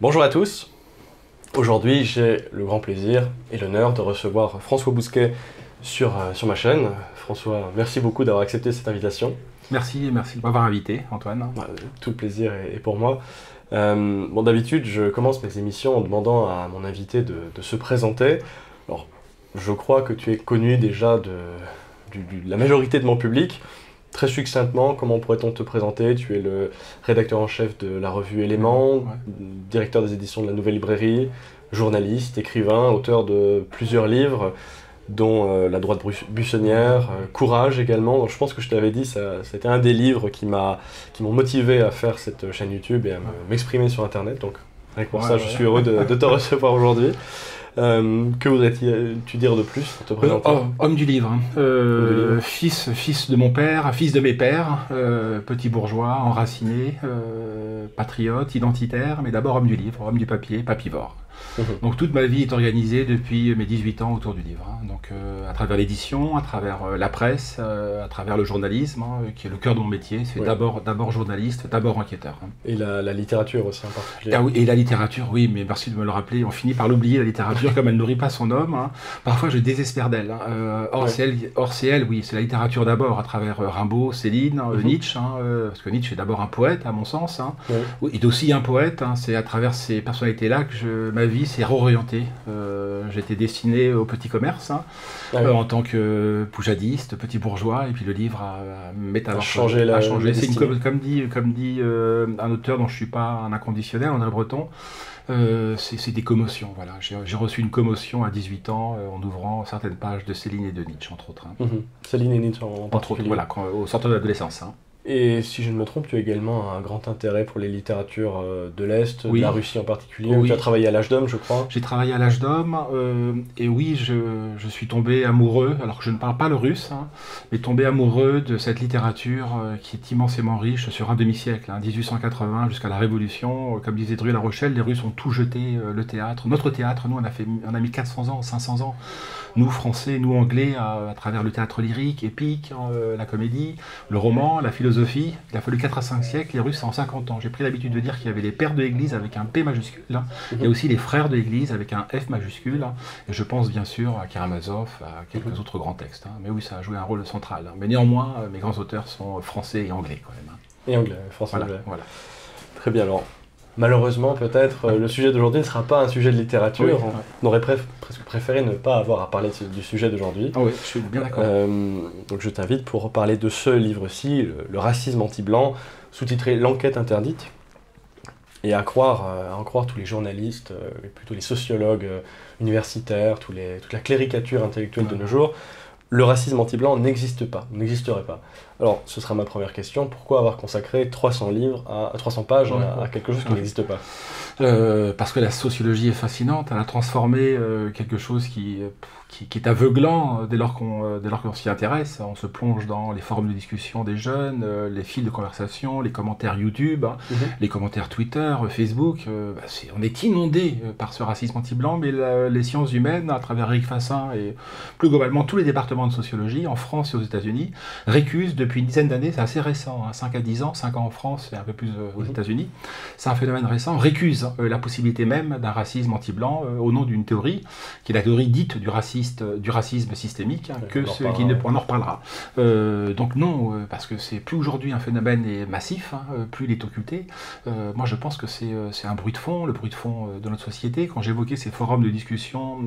Bonjour à tous. Aujourd'hui, j'ai le grand plaisir et l'honneur de recevoir François Bousquet sur ma chaîne. François, merci beaucoup d'avoir accepté cette invitation. Merci de m'avoir invité, Antoine. Tout le plaisir est pour moi. Bon, d'habitude, je commence mes émissions en demandant à mon invité de se présenter. Alors, je crois que tu es connu déjà de la majorité de mon public. Très succinctement, comment pourrait-on te présenter? Tu es le rédacteur en chef de la revue Éléments, Ouais. directeur des éditions de la Nouvelle Librairie, journaliste, écrivain, auteur de plusieurs livres, dont La droite buissonnière, Courage également. Donc, je pense que je t'avais dit, c'était un des livres qui m'ont motivé à faire cette chaîne YouTube et à m'exprimer sur Internet. Donc, rien que pour ça, je suis heureux de te recevoir aujourd'hui. Que voudrais-tu dire de plus pour te présenter? Homme du livre, hein. Fils de mon père, fils de mes pères, petit bourgeois, enraciné, patriote, identitaire, mais d'abord homme du livre, homme du papier, papivore. Donc toute ma vie est organisée depuis mes 18 ans autour du livre, hein. Donc à travers l'édition, à travers la presse, à travers le journalisme, hein, qui est le cœur de mon métier. C'est d'abord journaliste, d'abord enquêteur, hein. Et la littérature aussi en particulier. Ah oui, et la littérature, oui, mais merci de me le rappeler, on finit par l'oublier, la littérature, comme elle nourrit pas son homme, hein. Parfois je désespère d'elle, hein. Or c'est elle, oui, c'est la littérature d'abord, à travers Rimbaud, Céline, Nietzsche, hein, parce que Nietzsche est d'abord un poète, à mon sens, hein. Il est aussi un poète, hein. C'est à travers ces personnalités-là que ma vie s'est réorientée. J'étais destiné au petit commerce, hein, en tant que poujadiste, petit bourgeois, et puis le livre a changé. C'est comme dit un auteur dont je suis pas un inconditionnel, André Breton. C'est des commotions, voilà. J'ai reçu une commotion à 18 ans en ouvrant certaines pages de Céline et de Nietzsche, entre autres, hein. Céline et Nietzsche en particulier. Voilà, au sortir de l'adolescence, hein. Et si je ne me trompe, tu as également un grand intérêt pour les littératures de l'Est, de la Russie en particulier. Oui. Tu as travaillé à l'âge d'homme, je crois. J'ai travaillé à l'âge d'homme, et oui, je suis tombé amoureux, alors que je ne parle pas le russe, hein, mais tombé amoureux de cette littérature qui est immensément riche sur un demi-siècle, hein, 1880 jusqu'à la Révolution. Comme disait Dru La Rochelle, les Russes ont tout jeté, le théâtre. Notre théâtre, nous, on a mis 400 ans, 500 ans. Nous, Français, nous, Anglais, à travers le théâtre lyrique, épique, hein, la comédie, le roman, la philosophie. Il a fallu 4 à 5 siècles, les Russes en 50 ans. J'ai pris l'habitude de dire qu'il y avait les pères de l'Église avec un P majuscule, hein. Il y a aussi les frères de l'Église avec un F majuscule, hein. Et je pense bien sûr à Karamazov, à quelques autres grands textes, hein. Mais oui, ça a joué un rôle central, hein. Mais néanmoins, mes grands auteurs sont français et anglais quand même, hein. Et anglais, français-anglais. Voilà. Très bien, alors malheureusement peut-être le sujet d'aujourd'hui ne sera pas un sujet de littérature. Oui, on aurait presque préféré ne pas avoir à parler du sujet d'aujourd'hui. Ah oui, je suis bien d'accord. Donc je t'invite pour parler de ce livre-ci, le racisme anti-blanc, sous-titré L'enquête interdite. Et à en croire tous les journalistes, plutôt les sociologues universitaires, toute la cléricature intellectuelle de nos jours, le racisme anti-blanc n'existe pas, n'existerait pas. Alors, ce sera ma première question. Pourquoi avoir consacré 300 pages à quelque chose qui n'existe pas? Parce que la sociologie est fascinante. Elle a transformé quelque chose qui est aveuglant dès lors qu'on s'y intéresse. On se plonge dans les forums de discussion des jeunes, les fils de conversation, les commentaires YouTube, hein, les commentaires Twitter, Facebook. On est inondé par ce racisme anti-blanc, mais les sciences humaines, à travers Eric Fassin et plus globalement tous les départements de sociologie, en France et aux États-Unis, récusent depuis une dizaine d'années, c'est assez récent, hein, 5 à 10 ans, 5 ans en France et un peu plus aux États-Unis, c'est un phénomène récent, récuse la possibilité même d'un racisme anti-blanc au nom d'une théorie, qui est la théorie dite du racisme systémique, hein, on en reparlera. Donc non, parce que c'est plus aujourd'hui un phénomène massif, hein, plus il est occulté. Moi je pense que c'est un bruit de fond, le bruit de fond de notre société. Quand j'évoquais ces forums de discussion,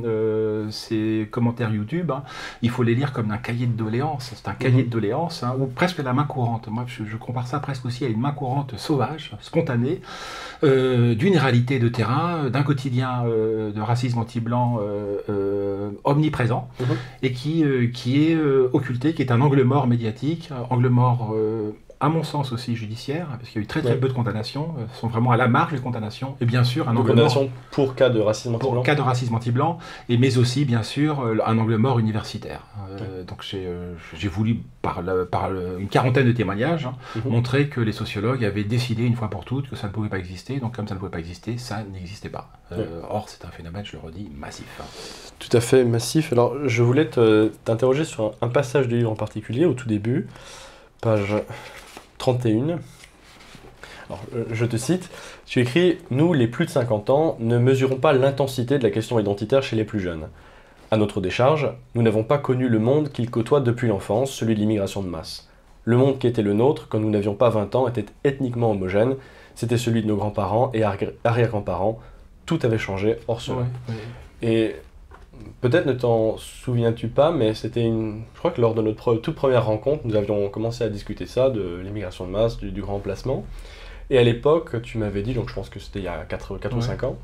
ces commentaires YouTube, hein, il faut les lire comme un cahier de doléances. C'est un cahier de doléances, hein, ou presque la main courante. Moi je compare ça presque aussi à une main courante sauvage, spontanée, d'une réalité de terrain, d'un quotidien de racisme anti-blanc omniprésent, et qui est occulté, qui est un angle mort médiatique, angle mort à mon sens aussi judiciaire, parce qu'il y a eu très peu de condamnations, sont vraiment à la marge des condamnations, et bien sûr un angle mort pour cas de racisme anti-blanc. Pour cas de racisme anti-blanc, mais aussi bien sûr un angle mort universitaire. Donc j'ai voulu, par une quarantaine de témoignages, hein, montrer que les sociologues avaient décidé une fois pour toutes que ça ne pouvait pas exister, donc comme ça ne pouvait pas exister, ça n'existait pas. Or c'est un phénomène, je le redis, massif, hein. Tout à fait massif. Alors je voulais t'interroger sur un passage du livre en particulier, au tout début, page 31. Alors, je te cite, tu écris « Nous, les plus de 50 ans, ne mesurons pas l'intensité de la question identitaire chez les plus jeunes. À notre décharge, nous n'avons pas connu le monde qu'ils côtoient depuis l'enfance, celui de l'immigration de masse. Le monde qui était le nôtre, quand nous n'avions pas 20 ans, était ethniquement homogène. C'était celui de nos grands-parents et arrière-grands-parents. Tout avait changé hors cela. Ouais, ouais. Et peut-être ne t'en souviens-tu pas, mais je crois que lors de notre toute première rencontre, nous avions commencé à discuter ça, de l'immigration de masse, du grand remplacement. Et à l'époque, tu m'avais dit, donc je pense que c'était il y a 4 ou 5 ans,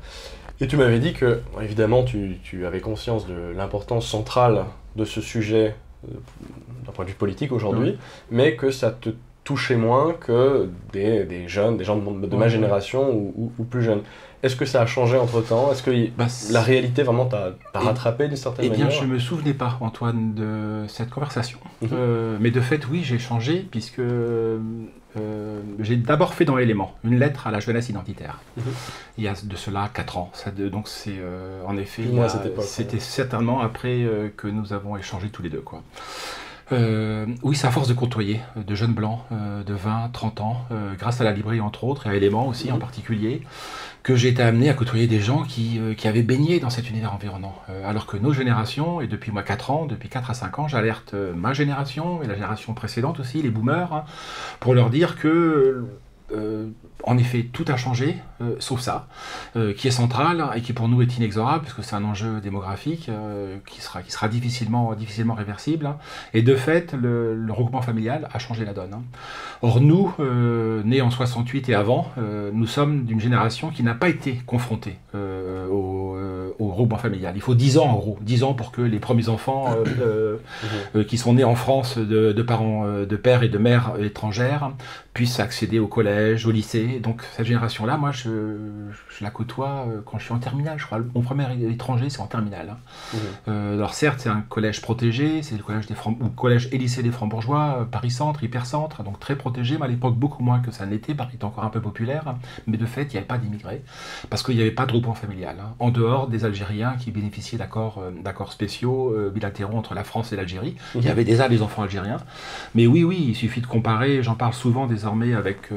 et tu m'avais dit que, évidemment, tu avais conscience de l'importance centrale de ce sujet d'un point de vue politique aujourd'hui, mais que ça te touchait moins que des jeunes, des gens de ma génération ou plus jeunes. Est-ce que ça a changé entre-temps? Est-ce que la réalité vraiment t'a rattrapé d'une certaine manière? Eh bien, je ne me souvenais pas, Antoine, de cette conversation. Mais de fait, oui, j'ai changé, puisque j'ai d'abord fait dans l'élément une lettre à la jeunesse identitaire. Il y a de cela 4 ans. Donc c'est en effet, c'était certainement après que nous avons échangé tous les deux, quoi. Oui, c'est à force de côtoyer de jeunes blancs de 20, 30 ans, grâce à la librairie entre autres, et à Éléments aussi en particulier, que j'ai été amené à côtoyer des gens qui avaient baigné dans cet univers environnant. Alors que nos générations, et depuis moi 4 ans, depuis 4 à 5 ans, j'alerte ma génération et la génération précédente aussi, les boomers, hein, pour leur dire que en effet, tout a changé, sauf ça, qui est central et qui pour nous est inexorable, parce que c'est un enjeu démographique qui sera difficilement réversible. Hein. Et de fait, le regroupement familial a changé la donne. Hein. Or nous, nés en 68 et avant, nous sommes d'une génération qui n'a pas été confrontée au regroupement familial. Il faut 10 ans en gros, 10 ans pour que les premiers enfants qui sont nés en France de parents, de pères et de mères étrangères puissent accéder au collège, au lycée. Donc cette génération-là, moi, je la côtoie quand je suis en terminale, je crois. Mon premier étranger, c'est en terminale. Hein. Alors certes, c'est un collège protégé, c'est le collège et lycée des Francs-Bourgeois, Paris-Centre, hyper-centre, donc très protégé, mais à l'époque beaucoup moins que ça n'était, Paris était encore un peu populaire, hein. Mais de fait, il n'y avait pas d'immigrés, parce qu'il n'y avait pas de regroupement familial, hein, en dehors des Algériens qui bénéficiaient d'accords spéciaux, bilatéraux entre la France et l'Algérie. Il y avait déjà des enfants algériens. Mais oui, il suffit de comparer, j'en parle souvent désormais avec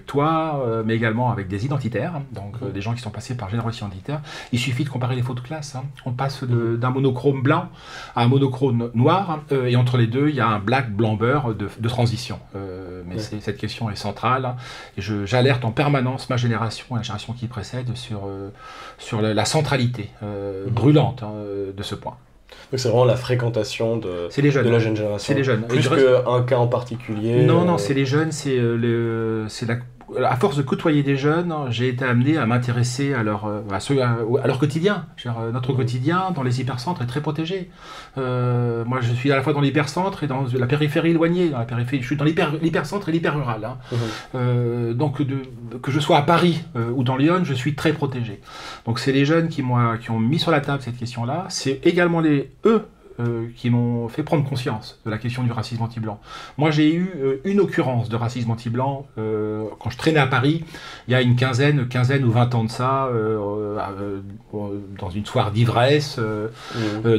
toi, mais également avec des identitaires, donc des gens qui sont passés par génération identitaire. Il suffit de comparer les photos de classe. Hein. On passe d'un monochrome blanc à un monochrome noir, et entre les deux, il y a un black blanc beurre de transition. Mais cette question est centrale, hein, et j'alerte en permanence ma génération et la génération qui précède sur la centralité brûlante de ce point. Donc c'est vraiment la fréquentation de la jeune génération. C'est les jeunes. Plus qu'un cas en particulier. Non, c'est les jeunes, à force de côtoyer des jeunes, j'ai été amené à m'intéresser à leur quotidien. Notre quotidien dans les hypercentres est très protégé. Moi, je suis à la fois dans l'hypercentre et dans la périphérie éloignée. Je suis dans l'hypercentre et l'hyper-rural. Hein. Donc, que je sois à Paris ou dans Lyon, je suis très protégé. Donc, c'est les jeunes qui ont mis sur la table cette question-là. C'est également eux qui m'ont fait prendre conscience de la question du racisme anti-blanc. Moi, j'ai eu une occurrence de racisme anti-blanc quand je traînais à Paris, il y a une quinzaine ou 20 ans de ça, dans une soirée d'ivresse,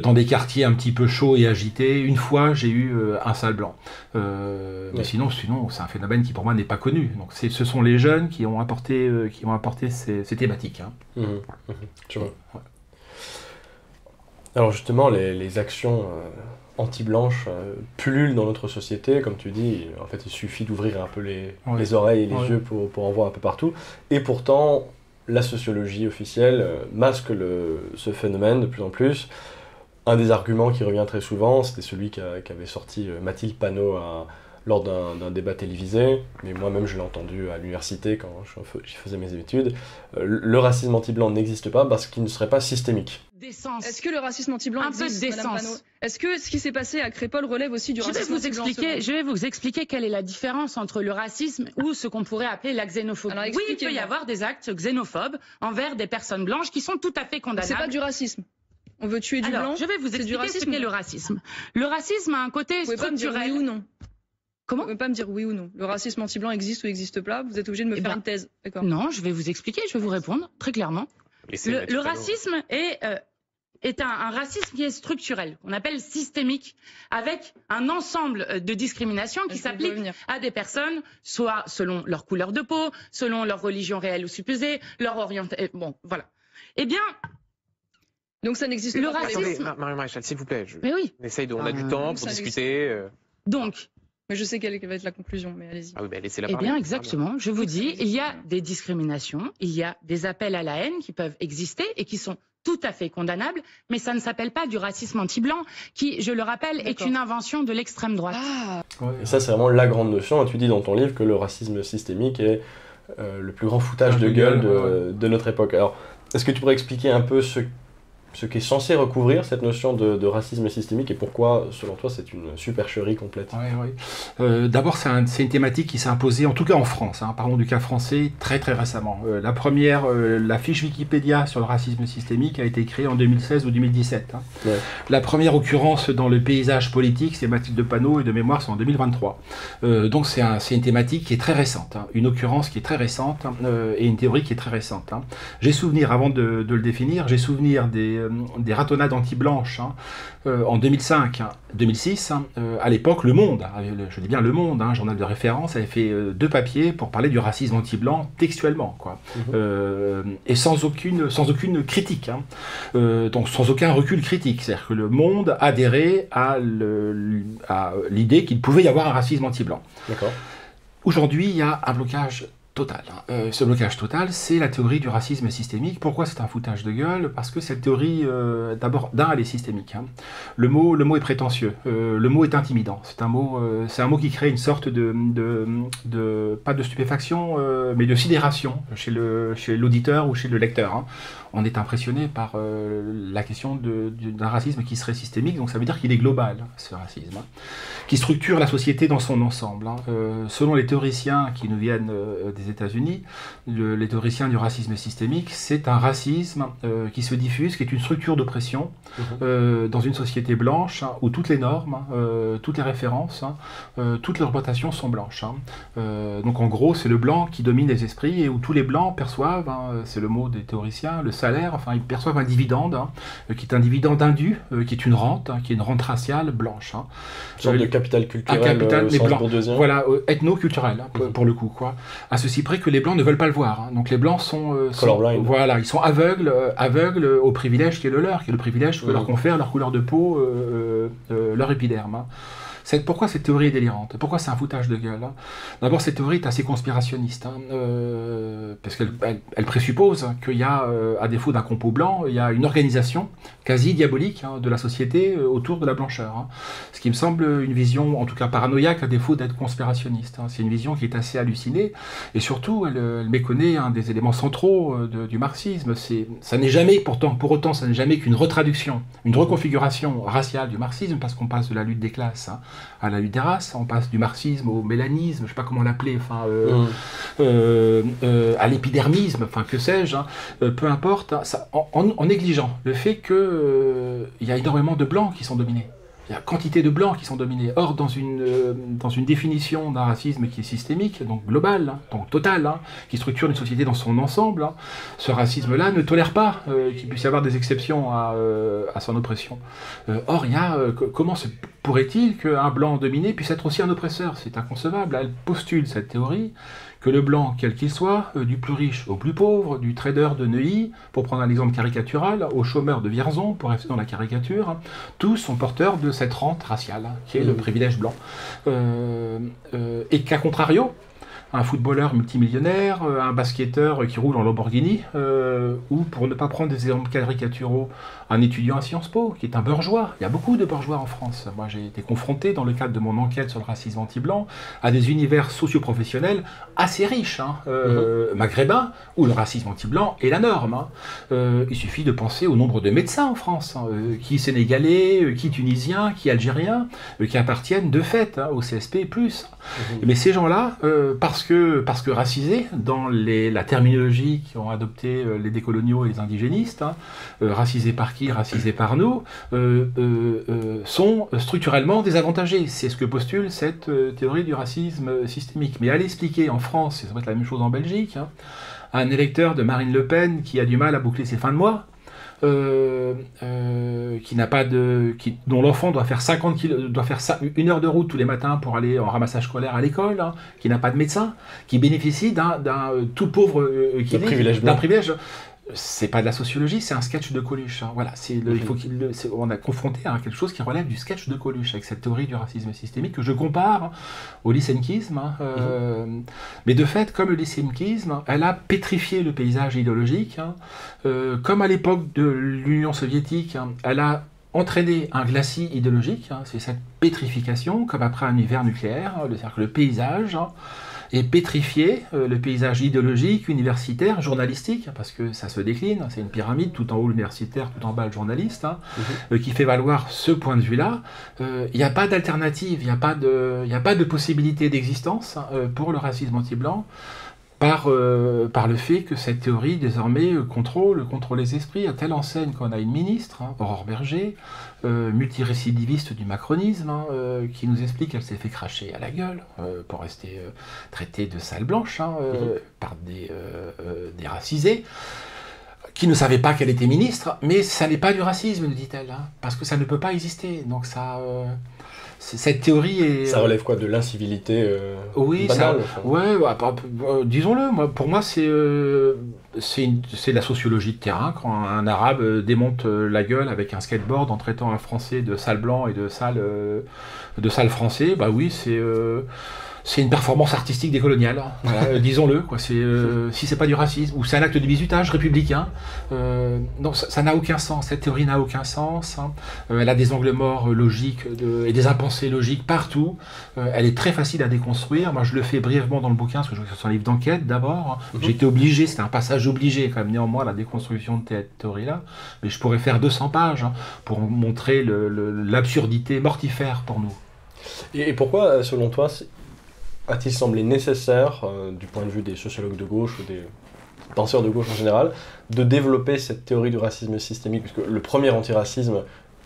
dans des quartiers un petit peu chauds et agités. Une fois, j'ai eu un sale blanc. Mais sinon, c'est un phénomène qui, pour moi, n'est pas connu. Donc, ce sont les jeunes qui ont apporté ces thématiques. Hein. Tu vois. Ouais. Alors justement, les actions anti-blanches pullulent dans notre société, comme tu dis. En fait, il suffit d'ouvrir un peu les oreilles et les yeux pour en voir un peu partout. Et pourtant, la sociologie officielle masque ce phénomène de plus en plus. Un des arguments qui revient très souvent, c'était celui qu'avait sorti Mathilde Panot lors d'un débat télévisé, mais moi-même je l'ai entendu à l'université quand je faisais mes études. Le racisme anti-blanc n'existe pas parce qu'il ne serait pas systémique. Décence. Est-ce que le racisme anti-blanc existe, Madame Panot? Est-ce que ce qui s'est passé à Crépol relève aussi du racisme anti-blanc? Je vais vous expliquer quelle est la différence entre le racisme ou ce qu'on pourrait appeler la xénophobie. Alors, oui, il peut y avoir des actes xénophobes envers des personnes blanches qui sont tout à fait condamnables. C'est pas du racisme. On veut tuer du blanc. Je vais vous expliquer ce qu'est le racisme. Le racisme a un côté structurel. Oui ou non? Comment? Vous ne pouvez pas me dire oui ou non. Le racisme anti-blanc existe ou n'existe pas. Vous êtes obligé de me faire une thèse. D'accord. Non, je vais vous expliquer, je vais vous répondre très clairement. Le racisme est est un racisme qui est structurel, qu'on appelle systémique, avec un ensemble de discriminations qui s'appliquent à des personnes, soit selon leur couleur de peau, selon leur religion réelle ou supposée, leur orientation. Bon, voilà. Eh bien, donc ça n'existe pas. Le racisme. Attendez, Marion Maréchal, s'il vous plaît. Mais oui. On a du temps pour discuter. Donc. Mais je sais quelle va être la conclusion, mais allez-y. Ah oui, laissez-la parler. Eh bien, exactement. Je vous dis, il y a des discriminations, il y a des appels à la haine qui peuvent exister et qui sont tout à fait condamnables, mais ça ne s'appelle pas du racisme anti-blanc, qui, je le rappelle, est une invention de l'extrême droite. Et ça, c'est vraiment la grande notion. Et tu dis dans ton livre que le racisme systémique est le plus grand foutage de gueule de notre époque. Alors, est-ce que tu pourrais expliquer un peu ce qui est censé recouvrir cette notion de racisme systémique et pourquoi, selon toi, c'est une supercherie complète? D'abord, c'est une thématique qui s'est imposée, en tout cas en France, parlons du cas français, très très récemment. La fiche Wikipédia sur le racisme systémique a été créée en 2016 ou 2017. La première occurrence dans le paysage politique, c'est Mathilde Panot, et de mémoire, c'est en 2023. Donc c'est une thématique qui est très récente, une occurrence qui est très récente et une théorie qui est très récente. J'ai souvenir, avant de le définir, j'ai souvenir des ratonnades anti-blanches en 2005, 2006. À l'époque, Le Monde, je dis bien Le Monde, journal de référence, avait fait 2 papiers pour parler du racisme anti-blanc textuellement, quoi. Et sans aucune critique, donc sans aucun recul critique. C'est-à-dire que Le Monde adhérait à l'idée qu'il pouvait y avoir un racisme anti-blanc. Aujourd'hui, il y a un blocage total. Ce blocage total, c'est la théorie du racisme systémique. Pourquoi c'est un foutage de gueule? Parce que cette théorie, d'abord, elle est systémique. Le mot est prétentieux. Le mot est intimidant. C'est un mot qui crée une sorte pas de stupéfaction, mais de sidération chez l'auditeur ou chez le lecteur. On est impressionné par la question d'un racisme qui serait systémique, donc ça veut dire qu'il est global, ce racisme, qui structure la société dans son ensemble. Selon les théoriciens qui nous viennent des États-Unis, les théoriciens du racisme systémique, c'est un racisme qui se diffuse, qui est une structure d'oppression dans une société blanche où toutes les normes, toutes les références, toutes les représentations sont blanches. Donc en gros, c'est le blanc qui domine les esprits et où tous les blancs perçoivent, c'est le mot des théoriciens, le salaire, enfin ils perçoivent un dividende, qui est un dividende indu, qui est une rente raciale blanche. Une sorte de capital culturel au sens bourdieuien. Voilà, ethno-culturel, pour le coup, quoi. À ceci près que les blancs ne veulent pas le voir. Donc les blancs sont voilà, ils sont aveugles au privilège qui est le leur, qui est le privilège que leur confère leur couleur de peau, leur épiderme. Pourquoi cette théorie est délirante? Pourquoi c'est un foutage de gueule? D'abord, cette théorie est assez conspirationniste, parce qu'elle présuppose qu'il y a, à défaut d'un complot blanc, il y a une organisation quasi diabolique de la société autour de la blancheur. Ce qui me semble une vision, en tout cas paranoïaque, à défaut d'être conspirationniste. C'est une vision qui est assez hallucinée, et surtout, elle méconnaît un des éléments centraux du marxisme. Ça n'est jamais, pour autant, ça n'est jamais qu'une retraduction, une reconfiguration raciale du marxisme, parce qu'on passe de la lutte des classes à la lutte des races, on passe du marxisme au mélanisme, je ne sais pas comment l'appeler, à l'épidermisme, enfin que sais-je, peu importe, en négligeant le fait qu'il y a énormément de blancs qui sont dominés. Il y a quantité de blancs qui sont dominés. Or, dans une définition d'un racisme qui est systémique, donc global, donc total, qui structure une société dans son ensemble, ce racisme-là ne tolère pas qu'il puisse y avoir des exceptions à son oppression. Or, il y a comment se pourrait-il qu'un blanc dominé puisse être aussi un oppresseur? C'est inconcevable. Elle postule cette théorie que le blanc, quel qu'il soit, du plus riche au plus pauvre, du trader de Neuilly, pour prendre un exemple caricatural, au chômeur de Vierzon, pour rester dans la caricature, tous sont porteurs de cette rente raciale, qui est le privilège blanc. Et qu'à contrario, un footballeur multimillionnaire, un basketteur qui roule en Lamborghini, ou pour ne pas prendre des exemples caricaturaux, un étudiant à Sciences Po, qui est un bourgeois. Il y a beaucoup de bourgeois en France. Moi, j'ai été confronté, dans le cadre de mon enquête sur le racisme anti-blanc, à des univers socio-professionnels assez riches, maghrébins, où le racisme anti-blanc est la norme. Il suffit de penser au nombre de médecins en France, qui sénégalais, qui tunisiens, qui algériens, qui appartiennent de fait au CSP+. Mais ces gens-là, parce que racisés, dans la terminologie qu'ont adopté les décoloniaux et les indigénistes, racisés par qui, racisés par nous, sont structurellement désavantagés. C'est ce que postule cette théorie du racisme systémique. Mais à l'expliquer en France, et ça va être la même chose en Belgique, à un électeur de Marine Le Pen qui a du mal à boucler ses fins de mois, dont l'enfant doit faire 1 heure de route tous les matins pour aller en ramassage scolaire à l'école, hein, qui n'a pas de médecin, qui bénéficie d'un tout pauvre d'un privilège. C'est pas de la sociologie, c'est un sketch de Coluche. Hein. Voilà, on a confronté à quelque chose qui relève du sketch de Coluche, avec cette théorie du racisme systémique que je compare au lysenkisme. Hein, mais de fait, comme le lysenkisme, elle a pétrifié le paysage idéologique. Hein, comme à l'époque de l'Union soviétique, hein, elle a entraîné un glacis idéologique. Hein, c'est cette pétrification, comme après un hiver nucléaire, hein, c'est-à-dire que le paysage est pétrifié, le paysage idéologique, universitaire, journalistique, parce que ça se décline, c'est une pyramide, tout en haut l'universitaire, tout en bas le journaliste, hein, qui fait valoir ce point de vue-là. Il n'y a pas d'alternative, il n'y a pas de possibilité d'existence pour le racisme anti-blanc, par le fait que cette théorie, désormais, contrôle les esprits, à telle enseigne qu'on a une ministre, hein, Aurore Bergé, multirécidiviste du macronisme, hein, qui nous explique qu'elle s'est fait cracher à la gueule, pour rester traitée de sale blanche, hein, par des racisés, qui ne savaient pas qu'elle était ministre, mais ça n'est pas du racisme, nous dit-elle, hein, parce que ça ne peut pas exister, donc ça... Cette théorie est... Ça relève quoi, de l'incivilité oui, banale, disons-le, pour moi c'est de la sociologie de terrain. Quand un arabe démonte la gueule avec un skateboard en traitant un français de sale blanc et de sale français, bah oui, c'est une performance artistique décoloniale, voilà, disons-le, quoi. Si c'est pas du racisme, ou c'est un acte de bizutage républicain, non, ça n'a aucun sens, cette théorie n'a aucun sens, hein. Elle a des angles morts logiques et des impensés logiques partout, elle est très facile à déconstruire. Moi je le fais brièvement dans le bouquin, parce que je vois que c'est un livre d'enquête d'abord, hein. J'ai été obligé, c'était un passage obligé quand même néanmoins, la déconstruction de cette théorie-là, mais je pourrais faire 200 pages hein, pour montrer l'absurdité mortifère pour nous. Et pourquoi, selon toi, a-t-il semblé nécessaire, du point de vue des sociologues de gauche ou des penseurs de gauche en général, de développer cette théorie du racisme systémique, puisque le premier antiracisme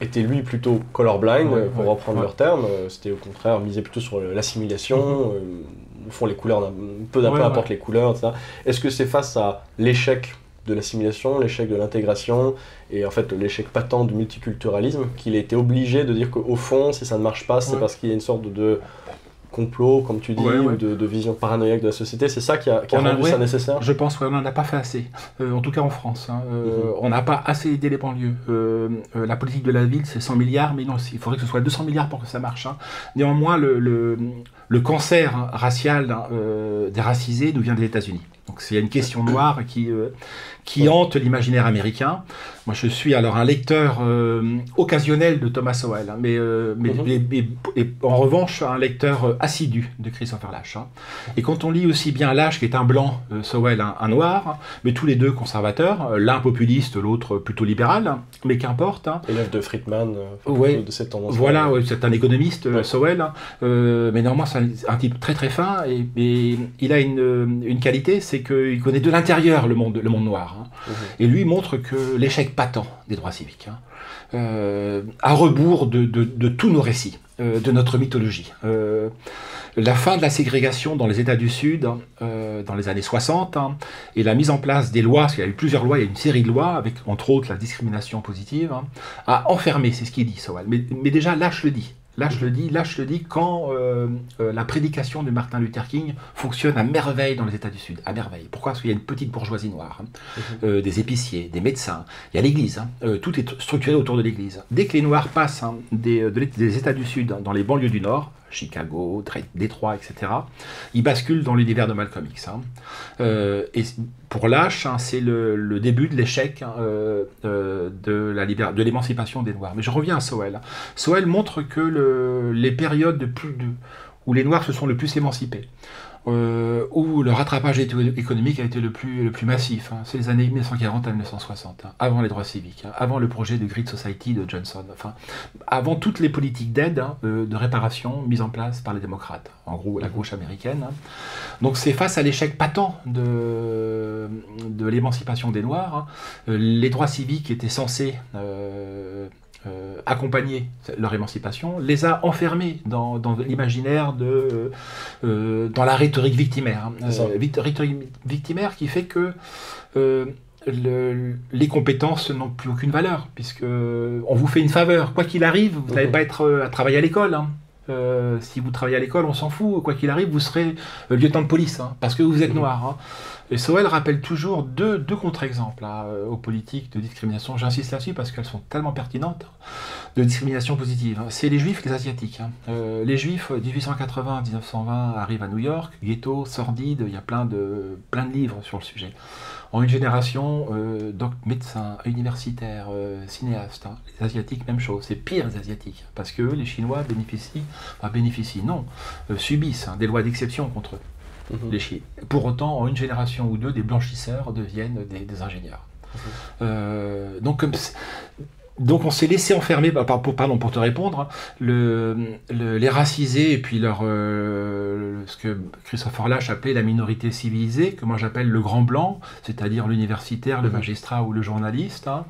était lui plutôt colorblind, pour reprendre leur terme, c'était au contraire misé plutôt sur l'assimilation, au fond les couleurs, peu importe les couleurs, etc. Est-ce que c'est face à l'échec de l'assimilation, l'échec de l'intégration, et en fait l'échec patent du multiculturalisme, qu'il a été obligé de dire qu'au fond, si ça ne marche pas, c'est parce qu'il y a une sorte de complot, comme tu dis, ou de vision paranoïaque de la société, c'est ça qui a rendu ça nécessaire? Je pense qu'on n'en a pas fait assez, en tout cas en France. Hein. On n'a pas assez aidé les banlieues. La politique de la ville, c'est 100 milliards, mais non, il faudrait que ce soit 200 milliards pour que ça marche. Hein. Néanmoins, le cancer racial des racisés nous vient des États-Unis. Donc il y a une question noire qui hante l'imaginaire américain. Moi, je suis alors un lecteur occasionnel de Thomas Sowell, hein, mais en revanche, un lecteur assidu de Christopher Lasch. Hein. Et quand on lit aussi bien Lasch, qui est un blanc, Sowell, un noir, hein, mais tous les deux conservateurs, l'un populiste, l'autre plutôt libéral, hein, mais qu'importe. Hein. Élève de Friedman, de cette tendance. Voilà, c'est un économiste, Sowell, hein, mais néanmoins, c'est un type très très fin, et il a une qualité, c'est qu'il connaît de l'intérieur le monde noir. Hein. Et lui montre que l'échec patent des droits civiques, hein, à rebours de tous nos récits, de notre mythologie. La fin de la ségrégation dans les États du Sud, dans les années 60, hein, et la mise en place des lois, parce qu'il y a eu plusieurs lois, il y a une série de lois, avec entre autres la discrimination positive, hein, a enfermé, c'est ce qu'il dit, Sowell. Mais déjà, Lasch le dit. Lasch le dit quand la prédication de Martin Luther King fonctionne à merveille dans les États du Sud, à merveille. Pourquoi? Parce qu'il y a une petite bourgeoisie noire, hein, des épiciers, des médecins, il y a l'église, hein, tout est structuré autour de l'église. Dès que les Noirs passent hein, des États du Sud dans les banlieues du Nord, Chicago, Détroit, etc., ils basculent dans l'univers de Malcolm X. Hein. Et pour Lasch, hein, c'est le début de l'échec hein, de l'émancipation des Noirs. Mais je reviens à Sowell. Sowell montre que les périodes où les Noirs se sont le plus émancipés, où le rattrapage économique a été le plus massif. Hein. C'est les années 1940 à 1960, hein, avant les droits civiques, hein, avant le projet de Great Society de Johnson, enfin, avant toutes les politiques d'aide, hein, de réparation mises en place par les démocrates, en gros la gauche américaine. Hein. Donc c'est face à l'échec patent de l'émancipation des Noirs. Hein. Les droits civiques étaient censés accompagner leur émancipation, les a enfermés dans l'imaginaire dans la rhétorique victimaire. Rhétorique victimaire qui fait que les compétences n'ont plus aucune valeur, puisque on vous fait une faveur. Quoi qu'il arrive, vous n'allez pas être à travailler à l'école. Hein. Si vous travaillez à l'école, on s'en fout. Quoi qu'il arrive, vous serez lieutenant de police, hein, parce que vous êtes noir. Hein. Et Sowell rappelle toujours deux contre-exemples aux politiques de discrimination. J'insiste là-dessus parce qu'elles sont tellement pertinentes, de discrimination positive. C'est les Juifs et les Asiatiques. Hein. Les Juifs, 1880-1920, arrivent à New York, ghetto, sordide, il y a plein de livres sur le sujet. En une génération, médecins, universitaires, cinéastes. Hein. Les Asiatiques, même chose. C'est pire les Asiatiques, parce que les Chinois subissent des lois d'exception contre eux. Les Chinois. Pour autant, en une génération ou deux, des blanchisseurs deviennent des ingénieurs. Donc on s'est laissé enfermer, pour te répondre, les racisés et puis ce que Christopher Lasch appelait la minorité civilisée, que moi j'appelle le grand blanc, c'est-à-dire l'universitaire, le magistrat ou le journaliste, hein,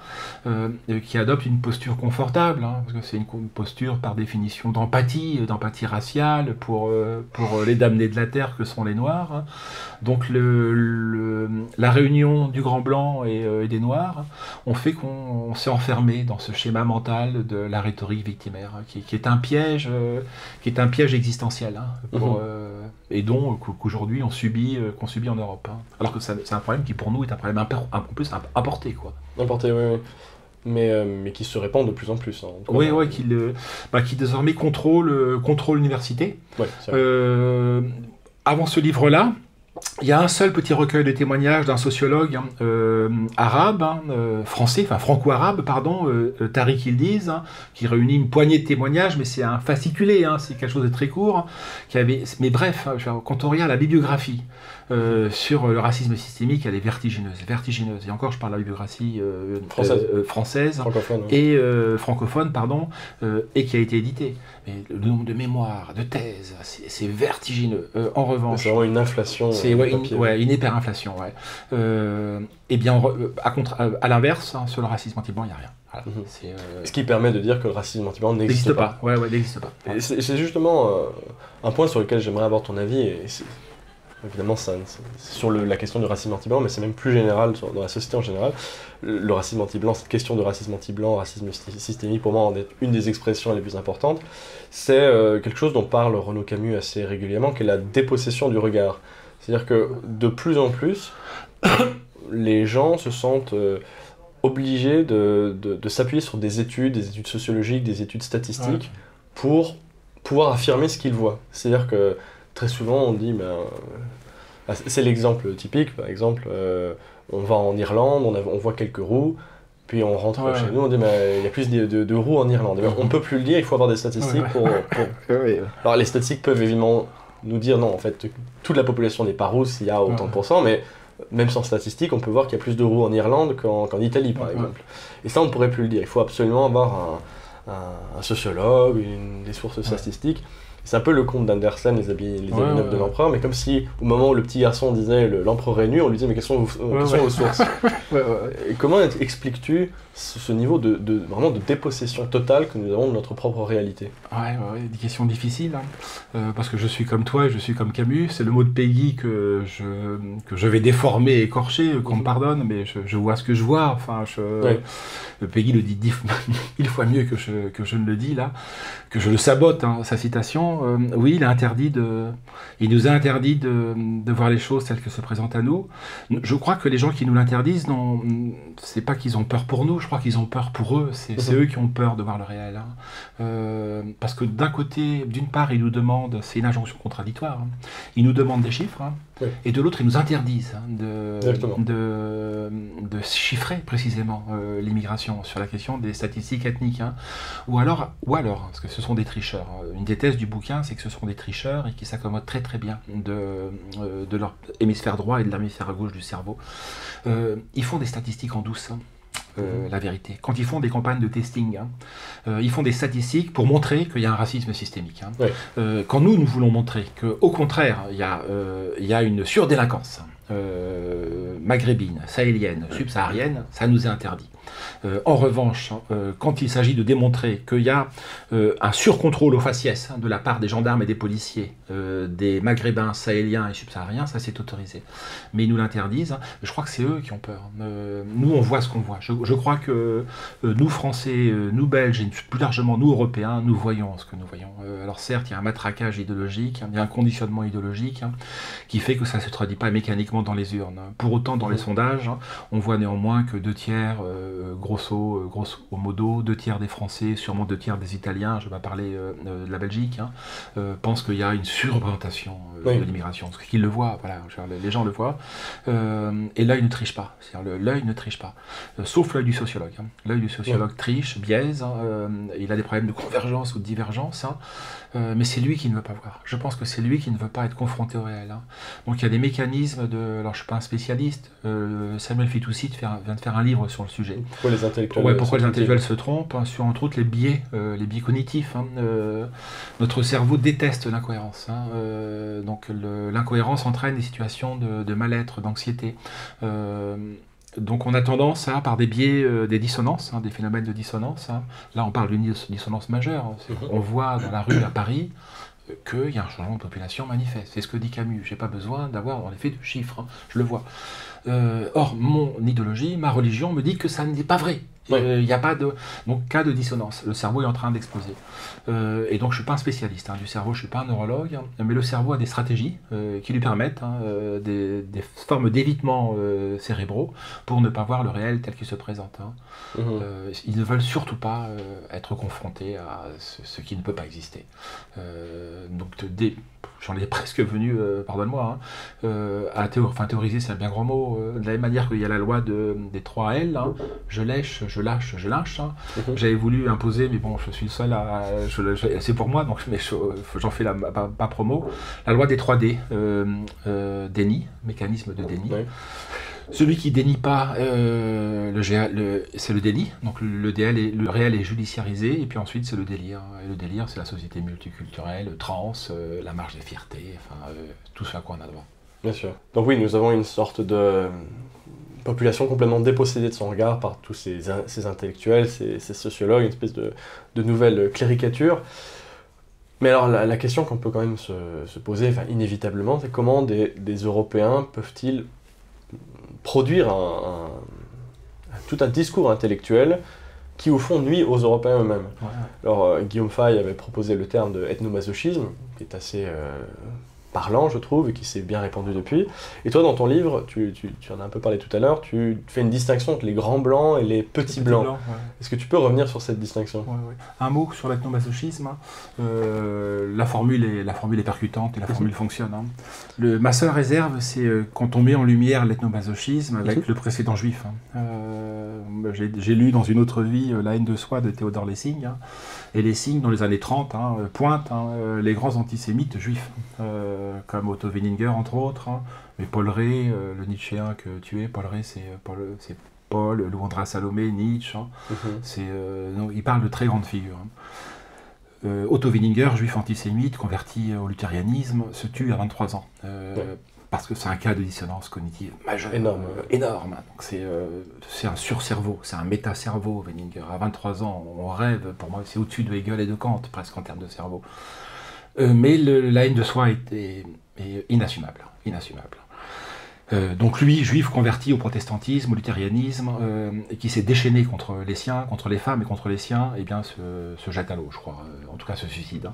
qui adopte une posture confortable, hein, parce que c'est une posture par définition d'empathie raciale pour les damnés de la terre que sont les Noirs. Hein. Donc la réunion du grand blanc et des Noirs ont fait qu'on s'est enfermé dans ce schéma mental de la rhétorique victimaire, hein, qui est un piège existentiel, hein, et qu'aujourd'hui qu'on subit en Europe. Hein. Alors que c'est un problème qui pour nous est un problème un peu plus importé, quoi. Importé, oui. Mais qui se répand de plus en plus. Hein, oui, qui désormais contrôle l'université. Ouais, avant ce livre-là, il y a un seul petit recueil de témoignages d'un sociologue arabe, français, franco-arabe, Tariq Yildiz, qui réunit une poignée de témoignages, mais c'est un fasciculé, hein, c'est quelque chose de très court. Mais bref, quand on regarde la bibliographie sur le racisme systémique, elle est vertigineuse. Et encore, je parle de la bibliographie française francophone, et francophone, et qui a été éditée. Mais le nombre de mémoires, de thèses, c'est vertigineux. En revanche, c'est vraiment une inflation. C'est une hyperinflation. Ouais. Et bien, à l'inverse, hein, sur le racisme anti-blanc, il n'y a rien. Voilà. Ce qui permet de dire que le racisme anti-blanc n'existe pas. Ouais, n'existe pas. Et c'est justement un point sur lequel j'aimerais avoir ton avis. Et évidemment, c'est sur la question du racisme anti-blanc, mais c'est même plus général dans la société en général. Le racisme anti-blanc, cette question de racisme anti-blanc, racisme systémique, pour moi, en est une des expressions les plus importantes. C'est quelque chose dont parle Renaud Camus assez régulièrement, qui est la dépossession du regard. C'est-à-dire que de plus en plus, les gens se sentent obligés de s'appuyer sur des études sociologiques, des études statistiques, pour pouvoir affirmer ce qu'ils voient. C'est-à-dire que très souvent, on dit, c'est l'exemple typique, par exemple, on va en Irlande, on voit quelques roues, puis on rentre chez nous, on dit, il y a plus de roues en Irlande. On ne peut plus le dire, il faut avoir des statistiques pour... Alors les statistiques peuvent évidemment nous dire, non, en fait, toute la population n'est pas rousse, il y a autant de pourcents, mais même sans statistiques, on peut voir qu'il y a plus de roues en Irlande qu'en Italie, par exemple. Et ça, on ne pourrait plus le dire. Il faut absolument avoir un sociologue, des sources statistiques. C'est un peu le conte d'Andersen, les habits neufs de l'empereur, mais comme si, au moment où le petit garçon disait l'empereur est nu, on lui disait mais quelles sont vos sources. Et comment expliques-tu ce niveau vraiment de dépossession totale que nous avons de notre propre réalité? Des questions difficiles, hein. Parce que je suis comme toi et je suis comme Camus. C'est le mot de Peggy que je vais déformer et écorcher, qu'on me pardonne, mais je vois ce que je vois. Enfin, Peggy le dit 1000 fois mieux que je ne le dis là, que je le sabote, hein, sa citation. Oui, il nous a interdit de voir les choses telles que se présentent à nous. Je crois que les gens qui nous l'interdisent, c'est pas qu'ils ont peur pour nous, je crois qu'ils ont peur pour eux. C'est eux qui ont peur de voir le réel. Hein. Parce que d'une part, ils nous demandent, c'est une injonction contradictoire, hein, ils nous demandent des chiffres, hein, et de l'autre, ils nous interdisent de chiffrer précisément l'immigration sur la question des statistiques ethniques. Hein. Ou alors, parce que ce sont des tricheurs. Une des thèses du bouquin, c'est que ce sont des tricheurs et qui s'accommodent très très bien de leur hémisphère droit et de l'hémisphère gauche du cerveau. Ils font des statistiques en douce. Hein. La vérité. Quand ils font des campagnes de testing, hein, ils font des statistiques pour montrer qu'il y a un racisme systémique. Hein. Quand nous voulons montrer qu'au contraire, il y a une surdélinquance maghrébine, sahélienne, subsaharienne, ça nous est interdit. En revanche, quand il s'agit de démontrer qu'il y a un surcontrôle au faciès de la part des gendarmes et des policiers, des maghrébins, sahéliens et subsahariens, ça c'est autorisé. Mais ils nous l'interdisent. Je crois que c'est eux qui ont peur. Nous, on voit ce qu'on voit. Je crois que nous, Français, nous, Belges, et plus largement nous, Européens, nous voyons ce que nous voyons. Alors certes, il y a un matraquage idéologique, il y a un conditionnement idéologique qui fait que ça ne se traduit pas mécaniquement dans les urnes. Pour autant, dans les sondages, on voit néanmoins que 2 tiers... grosso modo, 2 tiers des Français, sûrement 2 tiers des Italiens, je vais pas parler de la Belgique, pensent qu'il y a une surreprésentation de l'immigration. Parce qu'ils le voient, voilà, les gens le voient. Et l'œil ne triche pas. L'œil ne triche pas. Sauf l'œil du sociologue. L'œil du sociologue triche, biaise, il a des problèmes de convergence ou de divergence, mais c'est lui qui ne veut pas voir. Je pense que c'est lui qui ne veut pas être confronté au réel. Donc il y a des mécanismes de... Alors je ne suis pas un spécialiste, Samuel Fitoussi vient de faire un livre sur le sujet. Pourquoi les intellectuels se trompent, sur entre autres les biais cognitifs. Notre cerveau déteste l'incohérence. Donc l'incohérence entraîne des situations de mal-être, d'anxiété. Donc on a tendance à, par des biais, des dissonances, des phénomènes de dissonance. Là on parle d'une dissonance majeure. On voit dans la rue à Paris qu'il y a un changement de population manifeste. C'est ce que dit Camus. Je n'ai pas besoin d'avoir en effet de chiffres, je le vois. Or, mon idéologie, ma religion me dit que ça n'est pas vrai. Il n'y a pas de... Donc, cas de dissonance. Le cerveau est en train d'exploser. Et donc, je ne suis pas un spécialiste du cerveau, je ne suis pas un neurologue, mais le cerveau a des stratégies qui lui permettent des formes d'évitement cérébraux pour ne pas voir le réel tel qu'il se présente. Ils ne veulent surtout pas être confrontés à ce qui ne peut pas exister. Donc, j'en ai presque venu, pardonne-moi, à théoriser, c'est un bien grand mot. De la même manière qu'il y a la loi des 3 L, je lèche, je lâche, je lâche. J'avais voulu imposer, mais bon, je suis le seul à... c'est pour moi, donc j'en fais pas promo. La loi des 3 D, déni, mécanisme de déni. Celui qui dénie pas, c'est le déni, donc le réel est judiciarisé, et puis ensuite c'est le délire. Et le délire, c'est la société multiculturelle, trans, la marche des fiertés, tout ce à quoi on a droit. Bien sûr. Donc oui, nous avons une sorte de population complètement dépossédée de son regard par tous ces intellectuels, ces sociologues, une espèce de nouvelle cléricature. Mais alors la question qu'on peut quand même se poser, inévitablement, c'est comment des Européens peuvent-ils produire tout un discours intellectuel qui, au fond, nuit aux Européens eux-mêmes. Alors, Guillaume Fay avait proposé le terme de ethnomasochisme, qui est assez parlant, je trouve, et qui s'est bien répandu depuis. Et toi, dans ton livre, tu en as un peu parlé tout à l'heure, tu fais une distinction entre les grands blancs et les petits blancs. Est-ce que tu peux revenir sur cette distinction ? Un mot sur l'ethnomasochisme. La formule est percutante et la formule fonctionne. Ma seule réserve, c'est quand on met en lumière l'ethnomasochisme avec le précédent juif. J'ai lu dans une autre vie La haine de soi de Théodore Lessing. Et Lessing, dans les années 30, pointe les grands antisémites juifs. Comme Otto Weininger, entre autres, mais Paul Rée, le Nietzschéen que tu es, Paul Rée, c'est Paul, Louandra Salomé, Nietzsche, il parle de très grandes figures. Otto Weininger, juif antisémite, converti au luthérianisme, se tue à 23 ans. Parce que c'est un cas de dissonance cognitive majeure, énorme. Donc c'est un surcerveau, c'est un métacerveau, Weininger. À 23 ans, on rêve, pour moi, c'est au-dessus de Hegel et de Kant, presque en termes de cerveau. Mais la haine de soi est inassumable. Donc lui, juif converti au protestantisme, au luthérianisme, et qui s'est déchaîné contre les siens, contre les femmes et contre les siens, eh bien se jette à l'eau, je crois. En tout cas, se suicide.